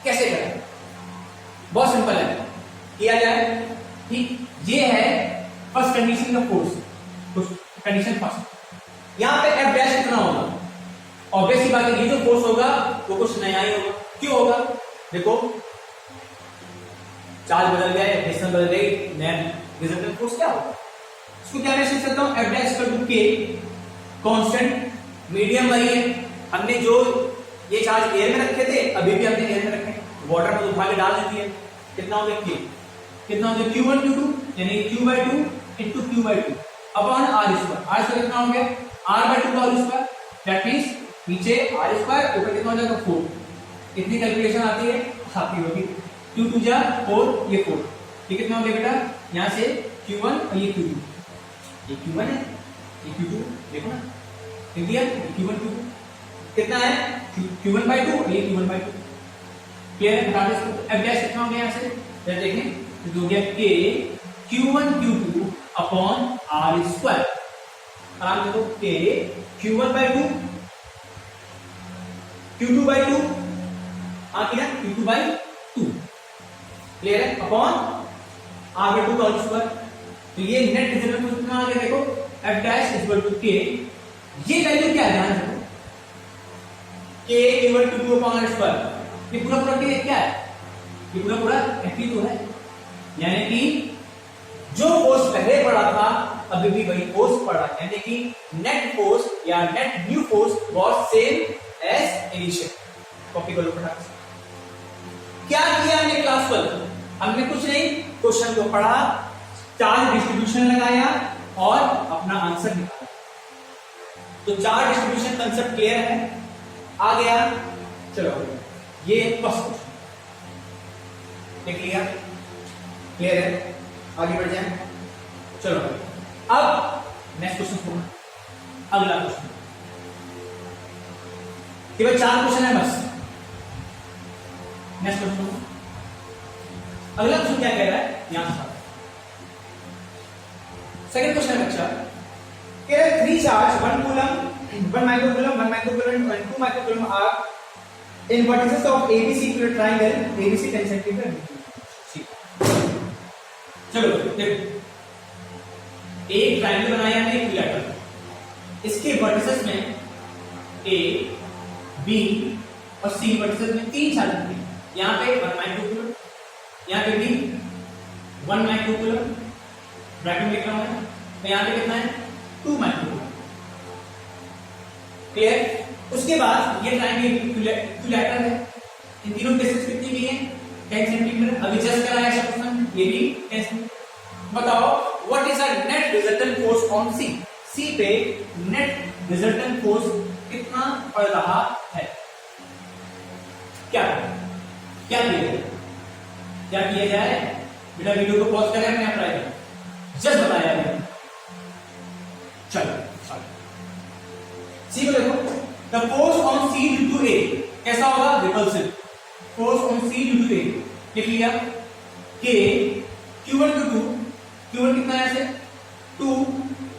कैसे करें, बहुत सिंपल है, किया जाए। ठीक, ये है फर्स्ट कंडीशन का फोर्स, कंडीशन फर्स्ट, यहाँ पे F डैश कितना होगा, ऑब्वियस सी बात है, ये जो फोर्स होगा वो कुछ नया ही होगा। क्यों होगा, देखो चार्ज बदल गया, डिस्टेंस बदल गई, नया रिजल्टेंट फोर्स क्या होगा, इसको क्या मैं लिख सकता हूं, F dash = K, constant, medium वही है, हमने जो ये चार्ज एयर में रखे थे अभी भी हमने एयर में रखे, वाटर में उठा के डाल देती है, कितना हो गया Q, कितना हो गया Q1 Q2, यानी Q/2 into Q/2 upon r², कितना हो गया r/2 का होल स्क्वायर, दैट मींस नीचे r², ऊपर कितना हो जाएगा 4। इतनी कैलकुलेशन आती है, आती होगी, Q2 जा 4, ये 4, ये कितना हो गया बेटा, यहां से Q1 और ये Q2, ये Q1 है, ये Q2, देखो ना दिया, Q1 Q2 कितना है Q1/2 और ये Q1/2, क्लियर है। बता दो F डैश कितना हो गया यहां से, जरा देखें, तो हो गया K Q1 Q2 upon r², आराम से, K Q1/2 Q2/2, किया Q2/2, क्लियर है, अपॉन r/2 का होल स्क्वायर। तो ये नेट रिजल्टेंट कितना आ गया, देखो F डैश = K, ये वैल्यू क्या है, ध्यान रखो, K Q1 Q2 upon r², ये पूरा K क्या है, ये पूरा F ही तो है, यानी कि जो फोर्स पहले पड़ा था अभी भी वही फोर्स पड़ा, यानी कि नेट फोर्स या net new force was same as initial. Copy कर लो फटाफट से, क्या किया हमने क्लास 12? हमने कुछ नहीं, क्वेश्चन को पढ़ा, चार्ज डिस्ट्रीब्यूशन लगाया और अपना आंसर निकाला। तो चार्ज डिस्ट्रीब्यूशन कंसेप्ट क्लियर है, आ गया। चलो ये फर्स्ट क्वेश्चन देख लिया, क्लियर है, आगे बढ़ जाए। चलो अब नेक्स्ट क्वेश्चन, अगला क्वेश्चन, केवल 4 क्वेश्चन है बस। नेक्स्ट क्वेश्चन, अगला क्वेश्चन क्या कह रहा है, यहां से सेकंड क्वेश्चन है बच्चा, कह रहा है 3 charge 1 coulomb 1 microcoulomb 1 microcoulomb and 2 microcoulomb are in vertices of ABC equivalent triangle ABC 10 cm। चलो देखो, एक ट्रायंगल बनाया हमने इक्विलैटरल, इसके वर्टिसेस में A, B और C वर्टिसेस में 3 चार्ज हैं। यहां पे 1 माइक्रोकूलम, यहां पे भी 1 माइक्रोकूलम, ब्रैकेट में लिखा हुआ है, तो यहां पे कितना है 2 माइक्रोकूलम। क्लियर? उसके बाद ये ट्रायंगल इक्विलैटरल है, इन तीनों केसेस कितनी भी है 10 सेंटीमीटर। अभी जस्ट कराया है क्वेश्चन, ये भी 10 सेंटीमीटर। बताओ what is the net resultant force on C, C पे नेट रिजल्टेंट फोर्स कितना पड़ रहा है। क्या क्या किया जाए, क्या किया जाए बेटा, वीडियो को पॉज करें, अपने आप ट्राई करें, जस्ट बताया मैंने। चलो सी को देखो, the force on C due to A कैसा होगा, repulsive force on C due to A. लिख लिया के Q1 Q2, Q1 कितना है ऐसे 2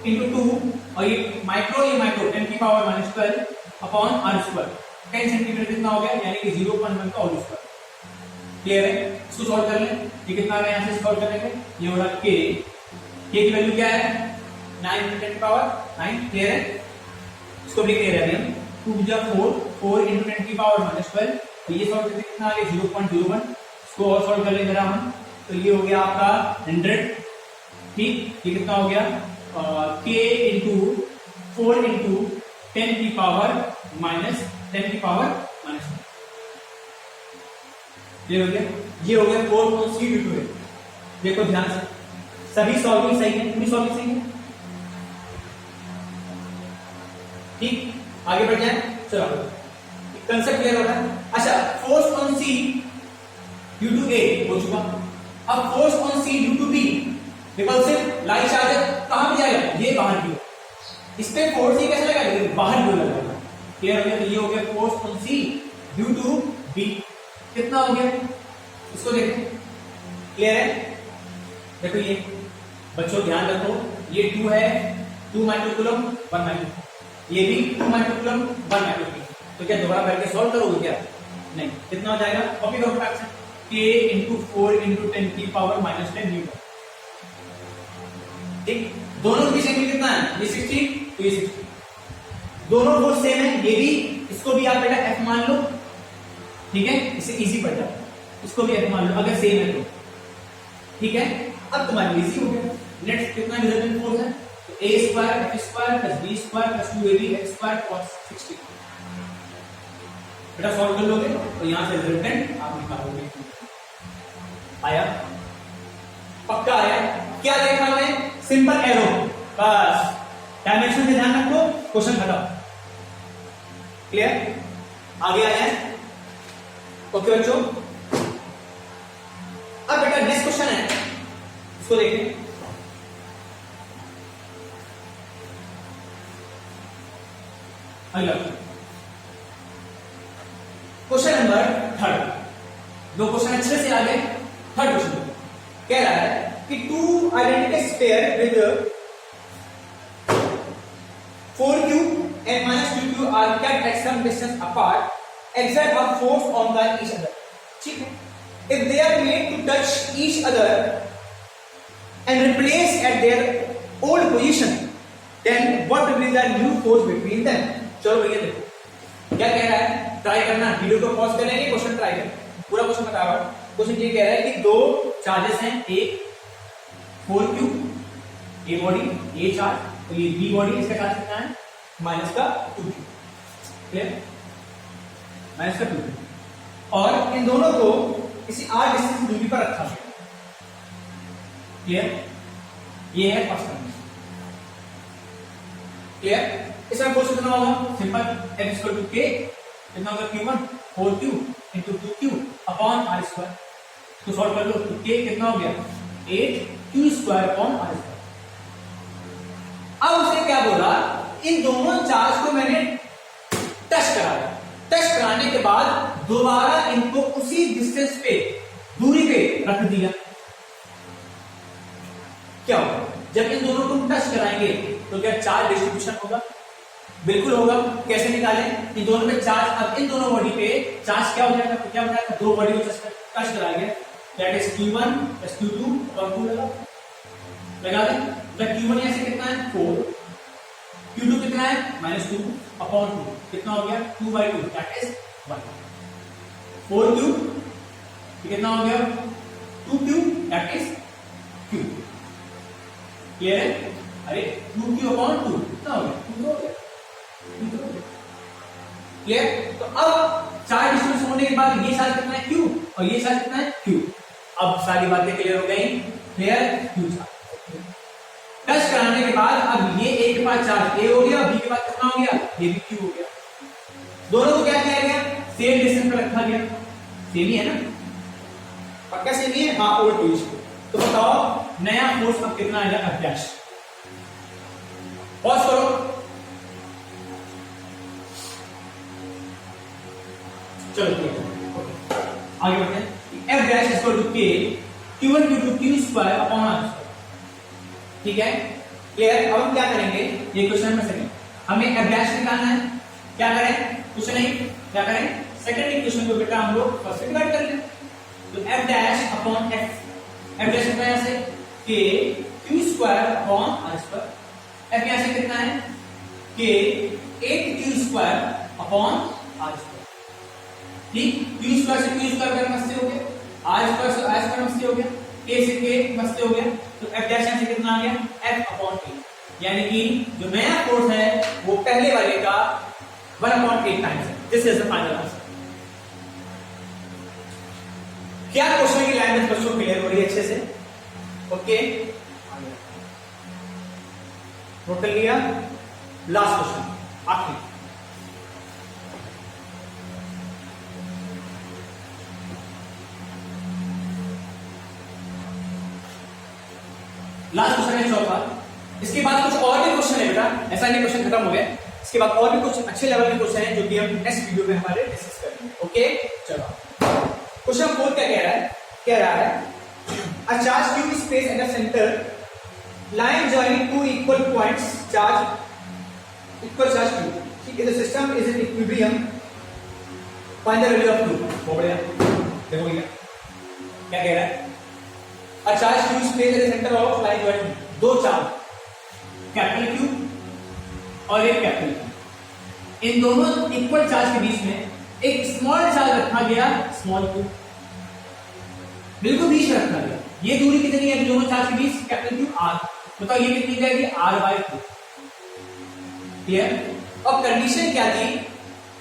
into 2 और ये माइक्रो 10 की power -12 upon r square, 10 centimetre कितना हो गया, यानी कि 0.1 का होल स्क्वायर। क्लियर है? इसको सॉल्व कर लें, ये कितना है यहां से सॉल्व करेंगे, ये हो रहा k की वैल्यू क्या है 9 into 10 की पावर 9। क्लियर है? इसको भी क्लियर है, हम 2 जा 4 into 10 की पावर -12, तो ये सॉल्व करके कितना आ गया 0.01। इसको और सॉल्व कर लेंगे जरा हम, तो ये हो गया आपका 100। ठीक, ये कितना हो गया k इंटू 4 इंटू 10 की पावर -10 की पावर -1। ये हो गया 4.3 देखो ध्यान से, सभी सॉल्विंग सही है, पूरी सॉल्विंग सही है। ठीक, आगे बढ़ जाए। चलो कंसेप्ट क्लियर हो रहा है। अच्छा, force on C due to A हो चुका, अब force on C due to B repulsive line charge कहां पे जाएगा, ये बाहर की ओर। इस पे फोर्स ये कैसे लगेगा, बाहर की ओर लगेगा। क्लियर हो गया? तो ये हो गया force on C due to B, कितना हो गया, इसको देखो। क्लियर है? देखो ये बच्चों ध्यान रखो, ये 2 है, 2 माइक्रोकूलम 1 माइक्रोकूलम, ये भी 2 माइक्रोकूलम 1 माइक्रोकूलम। तो क्या दोबारा करके सॉल्व करोगे क्या, नहीं। कितना हो जाएगा, कॉपी करो फटाक से, k इंटू 4 इंटू 10 की पावर -10 न्यूटन। ठीक, दोनों के बीच एंगल कितना है, ये 60, तो ये 60, दोनों फोर्स सेम है। ये भी, इसको भी आप बेटा f मान लो, ठीक है, इससे इजी पड़ जाता है, इसको भी f मान लो अगर सेम है तो। ठीक है, अब तुम्हारी इजी हो गया। नेट कितना रिजल्टेंट फोर्स है, तो a square f square plus b square plus 2ab x square cos 60। बेटा सॉल्व कर लोगे तो यहां से रिजल्टेंट आप निकालोगे। आया, पक्का आया। क्या देखा हमें, सिंपल एरो, बस डायमेंशन से ध्यान रखो, क्वेश्चन खत्म। क्लियर? आगे आया है? ओके बच्चों, अब बेटा नेक्स्ट क्वेश्चन है, इसको देखें। अगला क्वेश्चन नंबर 3, 2 क्वेश्चन अच्छे से आ गए। थर्ड क्वेश्चन कह रहा है कि 2 identical pair with 4q and -2q are kept at some distance apart, exert a force on each other। ठीक है, if they are made to touch each other and replace at their old position, then what will be the new force between them। चलो भैया देखो क्या कह रहा है, try करना, वीडियो को पॉज करेंगे, क्वेश्चन ट्राई करें, पूरा क्वेश्चन बताओ। क्वेश्चन ये कह रहा है कि 2 चार्जेस हैं, एक 4q a body, A charge, तो ये बी बॉडी, इसका चार्ज कितना है -2q। क्लियर? -2q, और इन दोनों को किसी r डिस्टेंस दूरी पर रखा गया। क्लियर? ये है फर्स्ट कंडीशन। क्लियर? इसमें फोर्स कितना होगा? Simple, F equal to K कितना होगा? Q1 4Q into 2Q upon r²। तो सॉल्व कर लो, तो K कितना हो गया? 8Q² upon r²। अब उसने क्या बोला, इन दोनों चार्ज को मैंने टच कराया, टच कराने के बाद दोबारा इनको उसी डिस्टेंस पे, दूरी पे रख दिया। क्या होगा? जब इन दोनों को टच कराएंगे तो क्या चार्ज डिस्ट्रीब्यूशन होगा? बिल्कुल होगा। कैसे निकालें? इन दोनों पे चार्ज, अब इन दोनों बॉडी पे चार्ज क्या हो जाएगा? तो क्या हो जाएगा? दो बॉडी को टच कराएंगे, that is Q1 plus Q2 upon 2 लगा दें। तो Q1 यहां से कितना है? 4, Q2 कितना है? -2 अपॉन 2 कितना हो गया? 2/2 दैट इज 1। 4Q कितना हो गया? 2Q that is Q। Clear है? अरे 2Q अपॉन 2 कितना हो गया? 2 हो गया। क्लियर? तो अब चार्ज डिस्ट्रीब्यूशन होने के बाद ये चार्ज कितना है? Q, और ये चार्ज कितना है? Q। अब सारी बातें क्लियर हो गई। क्लियर? Q चार्ज टच कराने के बाद अब ये A के पास चार्ज A हो गया, B के पास कितना हो गया? ये भी Q हो गया। दोनों को क्या किया गया? सेम डिस्टेंस पे रखा गया। सेम ही है ना? पक्का सेम ही है? हाँ, और टू। तो बताओ नया फोर्स अब कितना आएगा? F'। पॉज करो, चलो आगे बढ़ते हैं। F' equal to K Q1 Q2 Q² upon r²। ठीक है? क्लियर? अब हम क्या करेंगे? ये क्वेश्चन में सेकंड हमें F' निकालना है। क्या करें? कुछ नहीं, क्या करें? सेकंड इक्वेशन को बेटा हम लोग फर्स्ट से डिवाइड कर लें। तो F' अपॉन F, F' कितना है? ऐसे K Q² upon r²। F यहां से कितना है? K 8Q² upon r²। ठीक, Q² से Q² का मस्ते हो गया, R² से R² मस्ते हो गया, K से K मस्ते हो गया। तो F' से कितना आ गया? F upon A। यानी कि जो नया फोर्स है वो पहले वाले का 1/8 टाइम्स है। This is the final answer. क्या क्वेश्चन की लाइन में बच्चों क्लियर हो रही है अच्छे से? ओके, नोट कर लिया? लास्ट क्वेश्चन, आखिरी। लास्ट क्वेश्चन है चौथा। इसके बाद कुछ और भी क्वेश्चन है बेटा, ऐसा नहीं क्वेश्चन खत्म हो गया। इसके बाद और भी कुछ अच्छे लेवल के क्वेश्चन हैं जो कि हम नेक्स्ट वीडियो में हमारे डिस्कस करेंगे। ओके, चलो क्वेश्चन 4 क्या कह रहा है? कह रहा है a charge q is placed at a center line joining two equal points charge equal charge q। ठीक है, the system is in equilibrium, find the value of q। बहुत बढ़िया, देखो ये क्या कह रहा है? A charge q is placed at the center of line joining, दो चार्ज कैपिटल Q और एक कैपिटल Q, इन दोनों इक्वल चार्ज के बीच में एक स्मॉल चार्ज रखा गया, स्मॉल q बिल्कुल बीच में रखा गया। ये दूरी कितनी है दोनों चार्ज के बीच? Capital Q r। बताओ ये कितनी जाएगी? r/2। क्लियर? अब कंडीशन क्या थी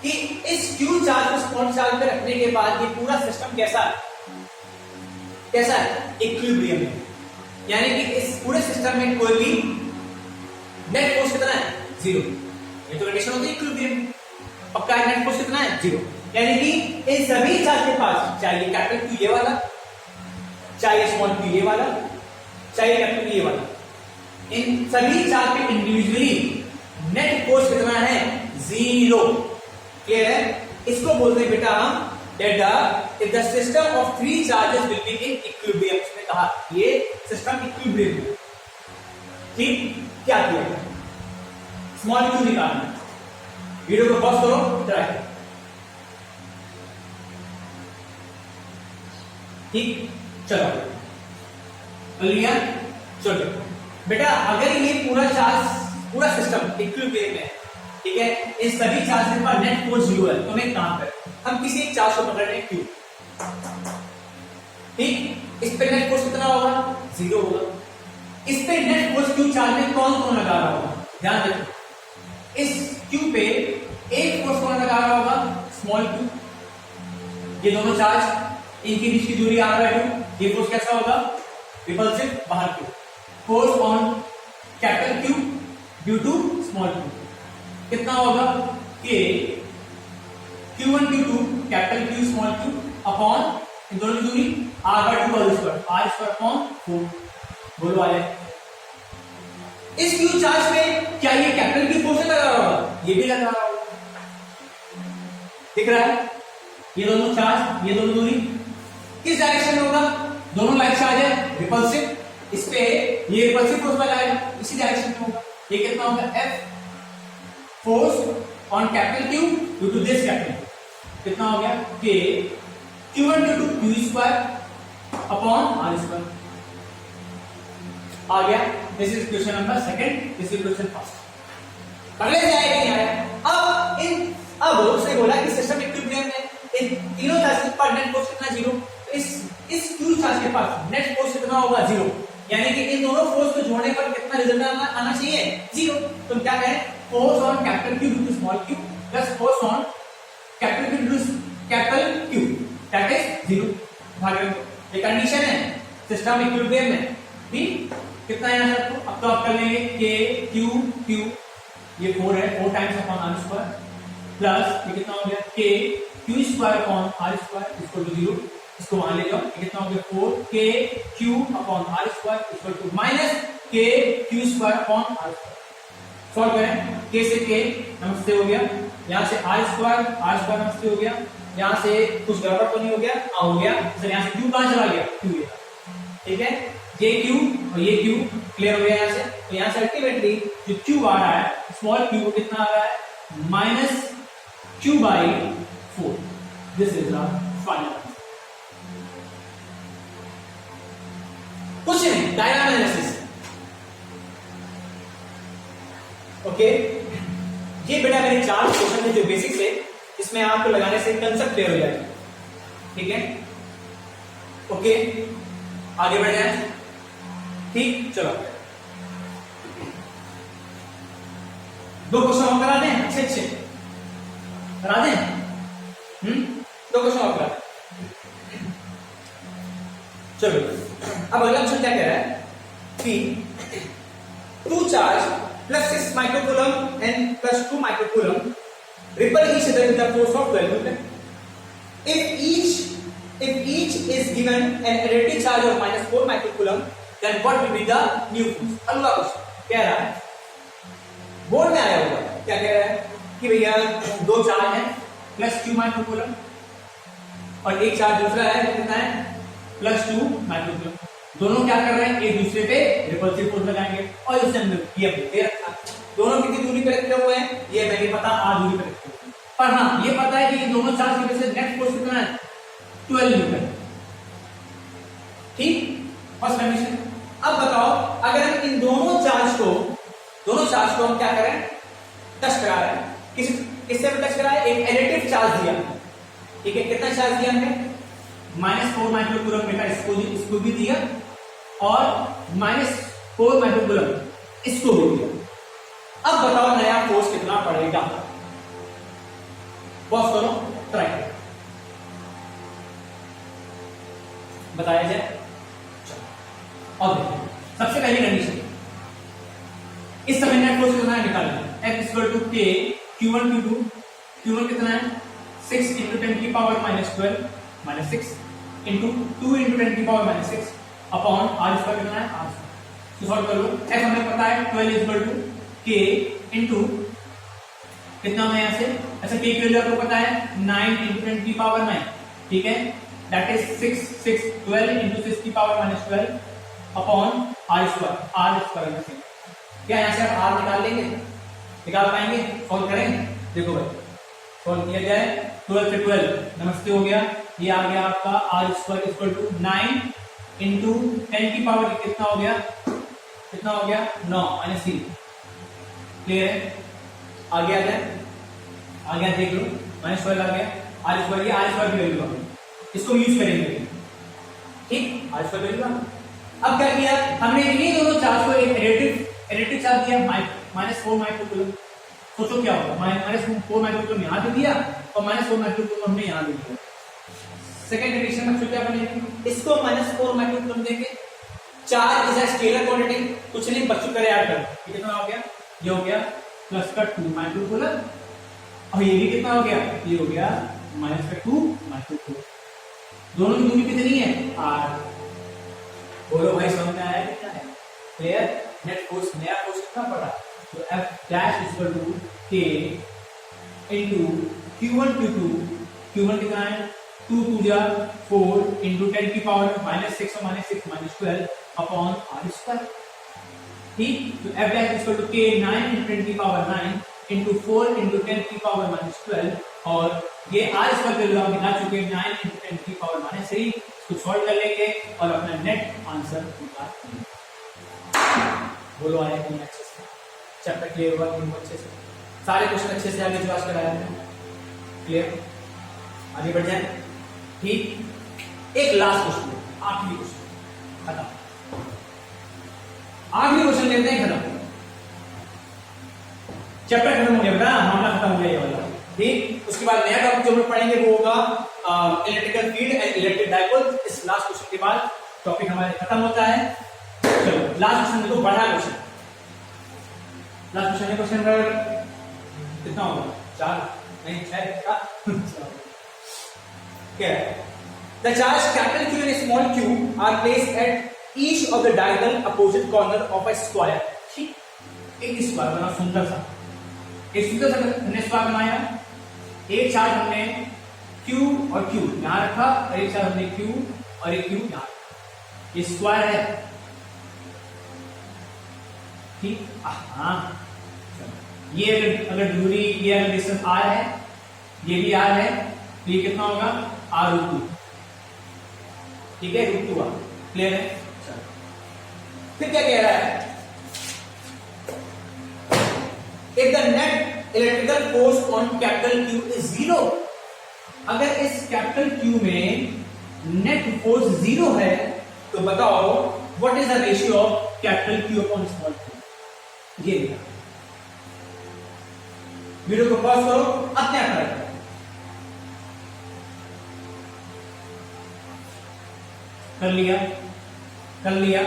कि इस q चार्ज को स्मॉल चार्ज पे रखने के बाद ये पूरा सिस्टम कैसा है? कैसा है? इक्विलिब्रियम में। यानी कि इस पूरे सिस्टम में कोई भी नेट फोर्स कितना है? 0। ये तो कंडीशन होती है इक्विलिब्रियम। पक्का है नेट फोर्स कितना है? 0। यानी कि इन सभी चार्ज के पास, चाहे कैपिटल Q ये वाला, चाहे स्मॉल q ये वाला, चाहे कैपिटल ये वाला, इन सभी चार्ज पे इंडिविजुअली नेट फोर्स कितना है? 0। क्लियर है? इसको बोलते हैं बेटा हम that if the system of three charges will be in equilibrium। इसने कहा ये सिस्टम इक्विलिब्रियम है। ठीक, क्या किया है? स्मॉल q निकालना। वीडियो को पॉज करो, ट्राई। ठीक, चलो कर लिया। चलो बेटा, अगर ये पूरा चार्ज, पूरा सिस्टम इक्विलिब्रियम है, ठीक है, इस सभी चार्ज के पास नेट फोर्स 0 है, तो हम एक काम करें, हम किसी एक चार्ज को पकड़ रहे हैं Q। ठीक, इस पे नेट फोर्स कितना होगा? 0 होगा। इस पे नेट फोर्स Q चार्ज में कौन कौन लगा रहा होगा? ध्यान देखो, इस Q पे एक फोर्स कौन लगा रहा होगा? Small q। ये दोनों चार्ज इनके बीच की दूरी r/2, ये फोर्स कैसा होगा, रिपल्सिव बाहर की, force on capital Q due to small q कितना होगा, K Q1 Q2 capital Q small q upon इन दोनों की दूरी r/2 whole square, r² upon 4। बोलो वाले, इस Q चार्ज में क्या ये कैपिटल Q फोर्स लगा होगा, ये भी लगा होगा, दिख रहा है, ये दोनों चार्ज, ये दोनों दूरी किस डायरेक्शन में होगा, दोनों लाइक चार्ज है रिपल्सिव, इस पे ये रिपल्सिव फोर्स लगा है, इसी डायरेक्शन में होगा, ये कितना होगा, F force on capital Q due to this capital Q कितना हो गया, K Q1 due to Q square upon R square आ गया। This is question number second, this is question first. अगले से आएगा नहीं आया, अब उसने बोला कि सिस्टम इक्विलिब्रियम में इन तीनों चार्जेस पर नेट फोर्स कितना, जीरो। इस Q चार्ज के पास नेट फोर्स कितना होगा, जीरो, यानी कि इन दोनों फोर्स को जोड़ने पर कितना रिजल्ट आना चाहिए, जीरो। तो क्या कहें, force on capital Q due to small q plus force on capital Q due to capital Q that is zero. भाग ये कंडीशन है सिस्टम इक्विलिब्रियम में, ठीक। कितना है यहाँ से, अब तो आप कर लेंगे K Q ये 4 है, 4 times upon R square plus ये कितना हो गया, K Q square upon R square equal to 0, इसको वहां ले जाओ, ये कितना हो गया, 4K Q upon R square equal to minus K Q square upon R square. Solve करें, K से K नमस्ते हो गया, यहाँ से R स्क्वायर नमस्ते हो गया, यहाँ से कुछ गड़बड़ तो नहीं हो गया, हो गया, सर यहाँ से Q कहां चला गया, Q ये, ठीक है, ये Q और ये Q क्लियर हो गया यहाँ से। तो यहाँ से अल्टीमेटली जो Q आ रहा है स्मॉल q को कितना आ रहा है, minus Q/4। This is the final. कुछ नहीं, डायग्राम एनालिसिस, ओके। ये बेटा मेरे 4 क्वेश्चन है जो बेसिक्स है, इसमें आपको लगाने से कंसेप्ट क्लियर हो जाएगा, ठीक है, ओके। आगे बढ़ जाए, ठीक, चलो 2 क्वेश्चन और करा दें, अच्छे करा दें, 2 क्वेश्चन और करा दें, चलो। अब अगला क्वेश्चन क्या कह रहा है कि 2 charge plus 6 microcoulomb and plus 2 microcoulomb repel each other with the force of 12 Newton. If each is given an additive charge of -4 microcoulomb, then what will be the new force? अगला question कह रहा है, board में आया होगा, क्या कह रहा है कि भैया 2 चार्ज है प्लस 2 माइक्रोकूलम और एक चार्ज दूसरा है कितना है, प्लस 2 माइक्रोकूलम। दोनों क्या कर रहे हैं, एक दूसरे पे रिपल्सिव फोर्स लगाएंगे और इसने ये दे रखा, दोनों कितनी दूरी पे रखे हुए हैं ये नहीं पता, r दूरी पे रखे हुए हैं, पर हाँ ये पता है कि इन दोनों चार्ज की वजह से नेट फोर्स कितना है, 12 न्यूटन, ठीक, फर्स्ट कंडीशन। अब बताओ अगर हम इन दोनों चार्ज को हम क्या करें, टच करा रहे हैं, किससे टच करा है, एक एडिटिव चार्ज दिया, ठीक है, कितना चार्ज दिया हमने, -4 माइक्रोकूलम बेटा, इसको भी दिया और -4 माइक्रोकूलम इसको भी दिया। अब बताओ नया फोर्स कितना पड़ेगा, बॉस करो, ट्राई करो, बताया जाए। और देखिए सबसे पहली कंडीशन, इस समय नेट फोर्स कितना है निकालना, F = K Q1 Q2, Q1 कितना है 6 × 10⁻⁻12 -6 इंटू 2 × 10⁻⁻6 अपॉन R स्क्वायर कितना है, R स्क्वायर। तो सॉल्व कर लो, F हमें पता है 12 = K इंटू कितना होगा यहाँ से, अच्छा K की वैल्यू आपको पता है 9 × 10⁻9, ठीक है, that is 12 × 6⁻12 upon R square. क्या यहाँ से आप R निकाल लेंगे, निकाल पाएंगे, सॉल्व करेंगे। देखो भाई सॉल्व किया जाए, 12 से 12 नमस्ते हो गया, ये आ गया आपका R स्क्वायर = 9 इंटू 10 की पावर कितना हो गया, 9 -3, क्लियर है, आगे आ गया देख लो, -12 आ गया, R स्क्वायर की वैल्यू आ, इसको यूज करेंगे, ठीक, R स्क्वायर वैल्यू। अब क्या किया हमने, ये दोनों चार्ज को एक एडिटिव चार्ज दिया -4 माइक्रोकूलम। सोचो क्या होगा, -4 माइक्रोकूलम यहाँ दे दिया और -4 माइक्रोकूलम हमने यहाँ दे दिया, सेकंड कंडीशन में क्या बनेगी, इसको -4 माइक्रो कूलम देंगे। Charge is a scalar quantity, कुछ नहीं बच्चों करे याद कर, कितना हो गया, ये हो गया प्लस का 2 माइक्रो कूलम, और ये भी कितना हो गया, ये हो गया माइनस का 2 माइक्रो कूलम। दोनों की दूरी कितनी है, r। बोलो भाई समझ में आया कितना है, क्लियर। नेट फोर्स, नया फोर्स कितना पड़ा, तो F dash equal to K into Q1 Q2, Q1 कितना है 2 2 जा 4 इनटू 10 की पावर -6 और -6 -12 अपॉन r स्क्वायर। ठीक, तो F dash equal to K 9 into 10 की पावर 9 इनटू 4 इनटू 10 की पावर -12, और ये r स्क्वायर के लिए हम निकाल चुके हैं 9 इनटू 10 की पावर -3। इसको सॉल्व कर लेंगे और अपना नेट आंसर निकाल लेंगे। बोलो आया कि अच्छे से चैप्टर क्लियर हुआ कि अच्छे से, सारे क्वेश्चन अच्छे से आगे क्लास कराया है, क्लियर। आगे बढ़ जाए। ठीक, एक लास्ट क्वेश्चन, आखिरी क्वेश्चन खत्म, आखिरी क्वेश्चन लेते हैं, खत्म, चैप्टर खत्म हो गया, बेटा मामला खत्म हो गया ये वाला। ठीक, उसके बाद नया टॉपिक जो हम लोग पढ़ेंगे वो होगा electrical field and electric dipole. इस लास्ट क्वेश्चन के बाद टॉपिक हमारे खत्म होता है। चलो लास्ट क्वेश्चन देखो, बड़ा क्वेश्चन, लास्ट क्वेश्चन है, क्वेश्चन नंबर कितना होगा, 4 नहीं 6 का क्या है, the charge capital Q and small q are placed at each of the diagonal opposite corner of a square। ठीक, एक स्क्वायर बना सुंदर सा, एक सुंदर सा हमने स्क्वायर बनाया, एक चार्ज हमने Q और Q यहां रखा, और एक चार्ज हमने Q और एक Q यहां रखा, ये स्क्वायर है। ठीक, हाँ, ये अगर दूरी, ये अगर डिस्टेंस r है, ये भी r है, तो ये कितना होगा r√2। ठीक है, √2 क्लियर है। चलो फिर क्या कह रहा है, if the net electrical force on capital Q is 0, अगर इस कैपिटल Q में नेट फोर्स 0 है तो बताओ what is the ratio of capital Q upon small q। ये वीडियो को पॉज करो, अपने आप करो, कर लिया, कर लिया।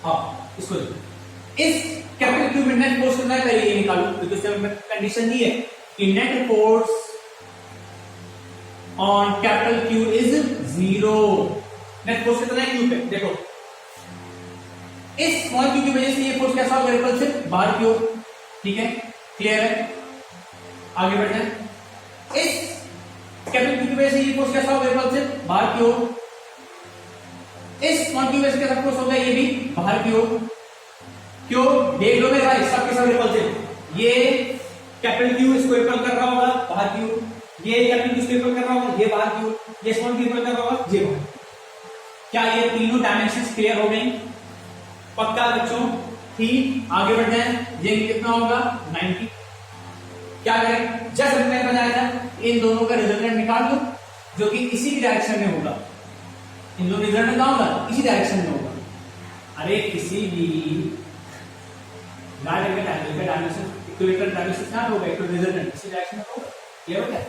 हाँ, इसको इस कैपिटल Q में नेट फोर्स कितना है पहले ये निकालो, क्योंकि इसमें कंडीशन दी है कि net force on capital Q is 0। Net force कितना है Q पे, देखो इस स्मॉल q की वजह से ये फोर्स कैसा होगा, रिपल्सिव बाहर की ओर। ठीक है, क्लियर है, आगे बढ़ जाए। इस कैपिटल Q की वजह से ये फोर्स कैसा होगा, रिपल्सिव बाहर की ओर। इस स्मॉल q की वजह से कैसा फोर्स होगा, ये भी बाहर की ओर। क्यों, देख लो मेरे भाई, सबके सब रिपल्सिव, ये कैपिटल Q इसको रिपल कर रहा होगा बाहर की ओर, ये कैपिटल Q इसको रिपल कर रहा होगा ये बाहर की ओर, ये स्मॉल q रिपल कर रहा होगा ये बाहर। क्या ये तीनों डायमेंशंस क्लियर हो गई, पक्का बच्चों। ठीक, आगे बढ़ जाए। ये कितना होगा 90। क्या करें, जैसे मैंने बताया था इन दोनों का रिजल्टेंट निकाल दो जो कि इसी डायरेक्शन में होगा, इन दोनों रिजल्टेंट क्या होगा, इसी डायरेक्शन में होगा। अरे किसी भी डायमेंशन इक्विलेटरल डायमेंशन क्या होगा, एक रिजल्टेंट इसी डायरेक्शन में होगा, ये हो गया।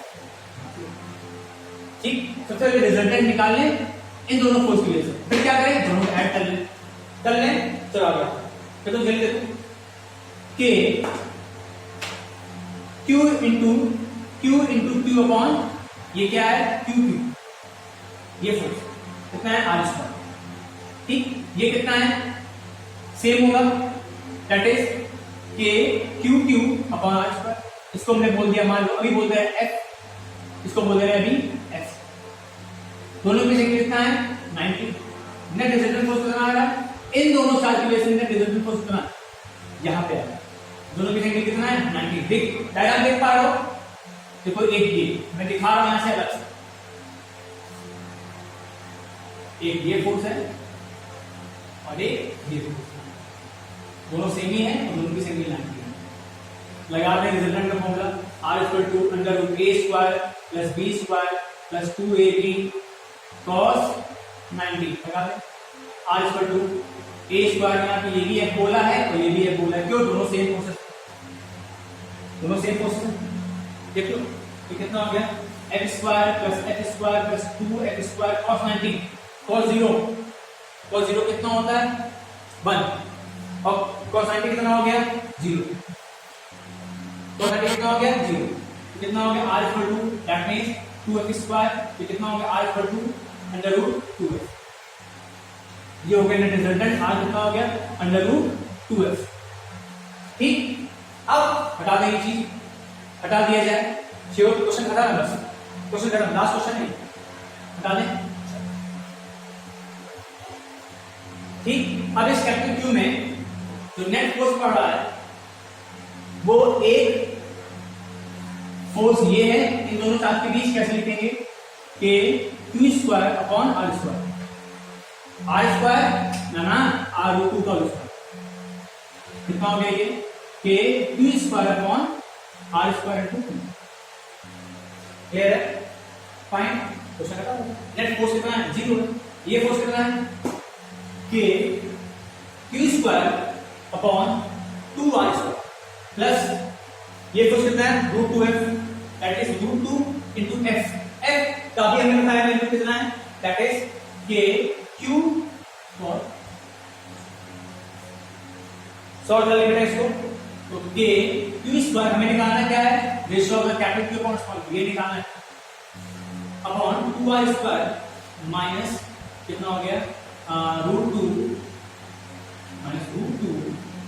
ठीक, सबसे पहले रिजल्टेंट निकाल लें इन दोनों फोर्स की वजह से, फिर क्या करें, दोनों ऐड कर लें, कर लें। चलो आगे फिर तो जल्दी देखो, K Q into Q upon ये क्या है QQ, ये फोर्स कितना है r स्क्वायर। ठीक, ये कितना है, सेम होगा, that is K QQ upon r square. इसको हमने बोल दिया, मान लो अभी बोल रहे हैं F, इसको बोल रहे हैं अभी F। दोनों में से कितना है 90। नेट रिजल्टेंट फोर्स कितना आ रहा है, इन दोनों चार्ज की वजह से नेट रिजल्टेंट फोर्स कितना यहां पे आ रहा है, दोनों की संख्या कितना है 90। देख डायग्राम देख पा रहे हो, देखो एक ये मैं दिखा रहा हूं यहां से अलग से, एक ये फोर्स है और एक ये फोर्स, दोनों सेम ही है और दोनों की संख्या 90 है। लगा दें रिजल्टेंट का formula, r equal to under root a square plus b square plus 2ab cos 90। लगा दें r equal to a square, यहाँ पे ये भी एक पोला है और ये भी एक पोला है, क्यों, दोनों सेम फोर्सेस, दोनों सेम फोर्सेस। देख लो ये कितना हो गया x square plus h square plus 2x square cos 90 cos 0 कितना होता है 1 और cos 90 कितना हो गया 0 cos 90 कितना हो गया 0 कितना हो गया r equal to that means 2x square ये कितना हो गया r equal to under root 2x ये हो गया नेट रिजल्टेंट r कितना हो गया अंडर रूट 2x ठीक अब हटा दें ये चीज हटा दिया जाए श्योर क्वेश्चन खत्म है बस क्वेश्चन खत्म लास्ट क्वेश्चन नहीं हटा दें ठीक अब इस कैपिटल Q में जो नेट फोर्स पड़ रहा है वो एक फोर्स ये है इन दोनों चार्ज के बीच कैसे लिखेंगे कि Q square upon R square ना R रूट 2 का होल स्क्वायर कितना हो गया ये कि Q square upon R square into 2 clear है फाइन क्वेश्चन खत्म नेट फोर्स कितना है 0 है ये फोर्स कितना है कि Q square upon 2R square plus ये फोर्स कितना है root 2f that is root 2 into f f तो अभी हमने बताया वैल्यू कितना है दैट इज के Q और सॉल्व कर लेंगे इसको तो के Q स्क्वायर हमें निकालना क्या है ratio of the capital Q upon small q ये निकालना है अपॉन 2R स्क्वायर माइनस कितना हो गया रूट 2 माइनस रूट 2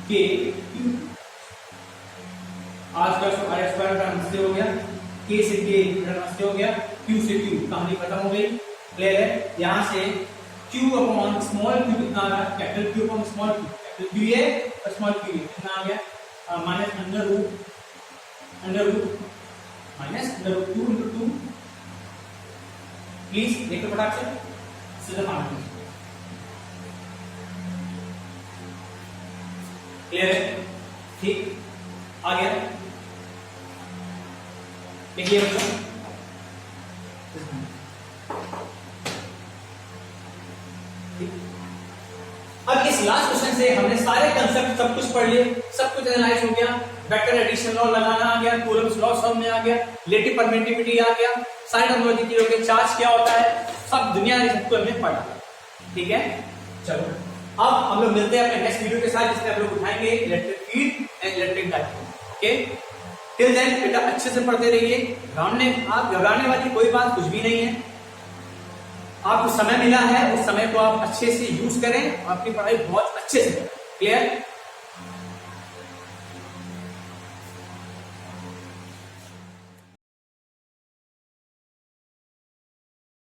के Q R स्क्वायर का नमस्ते हो गया K से K नमस्ते हो गया Q से Q कहानी खत्म हो गई क्लियर है यहां से Q अपॉन स्मॉल q कितना आ रहा है capital Q upon small q capital Q है और स्मॉल q कितना आ गया minus under root minus under root 2 into 2 please देखो फटाक से सीधा पानी क्लियर है ठीक आ गया देखिए बच्चों अब इस लास्ट क्वेश्चन से हमने सारे कंसेप्ट सब कुछ पढ़ लिए सब कुछ एनालाइज हो गया वेक्टर एडिशन लॉ लगाना आ गया कूलम्स लॉ सब में आ गया रिलेटिव परमिटिविटी आ गया सारी टर्मिनोलॉजी की हो गई चार्ज क्या होता है सब दुनिया में सबको हमने पढ़ा ठीक है चलो अब हम लोग मिलते हैं अपने नेक्स्ट वीडियो के साथ जिसमें हम लोग उठाएंगे electric field and electric dipole okay till then बेटा अच्छे से पढ़ते रहिए घबराने वाली कोई बात कुछ भी नहीं है आपको समय मिला है उस समय को आप अच्छे से यूज करें और अपनी पढ़ाई बहुत अच्छे से करें क्लियर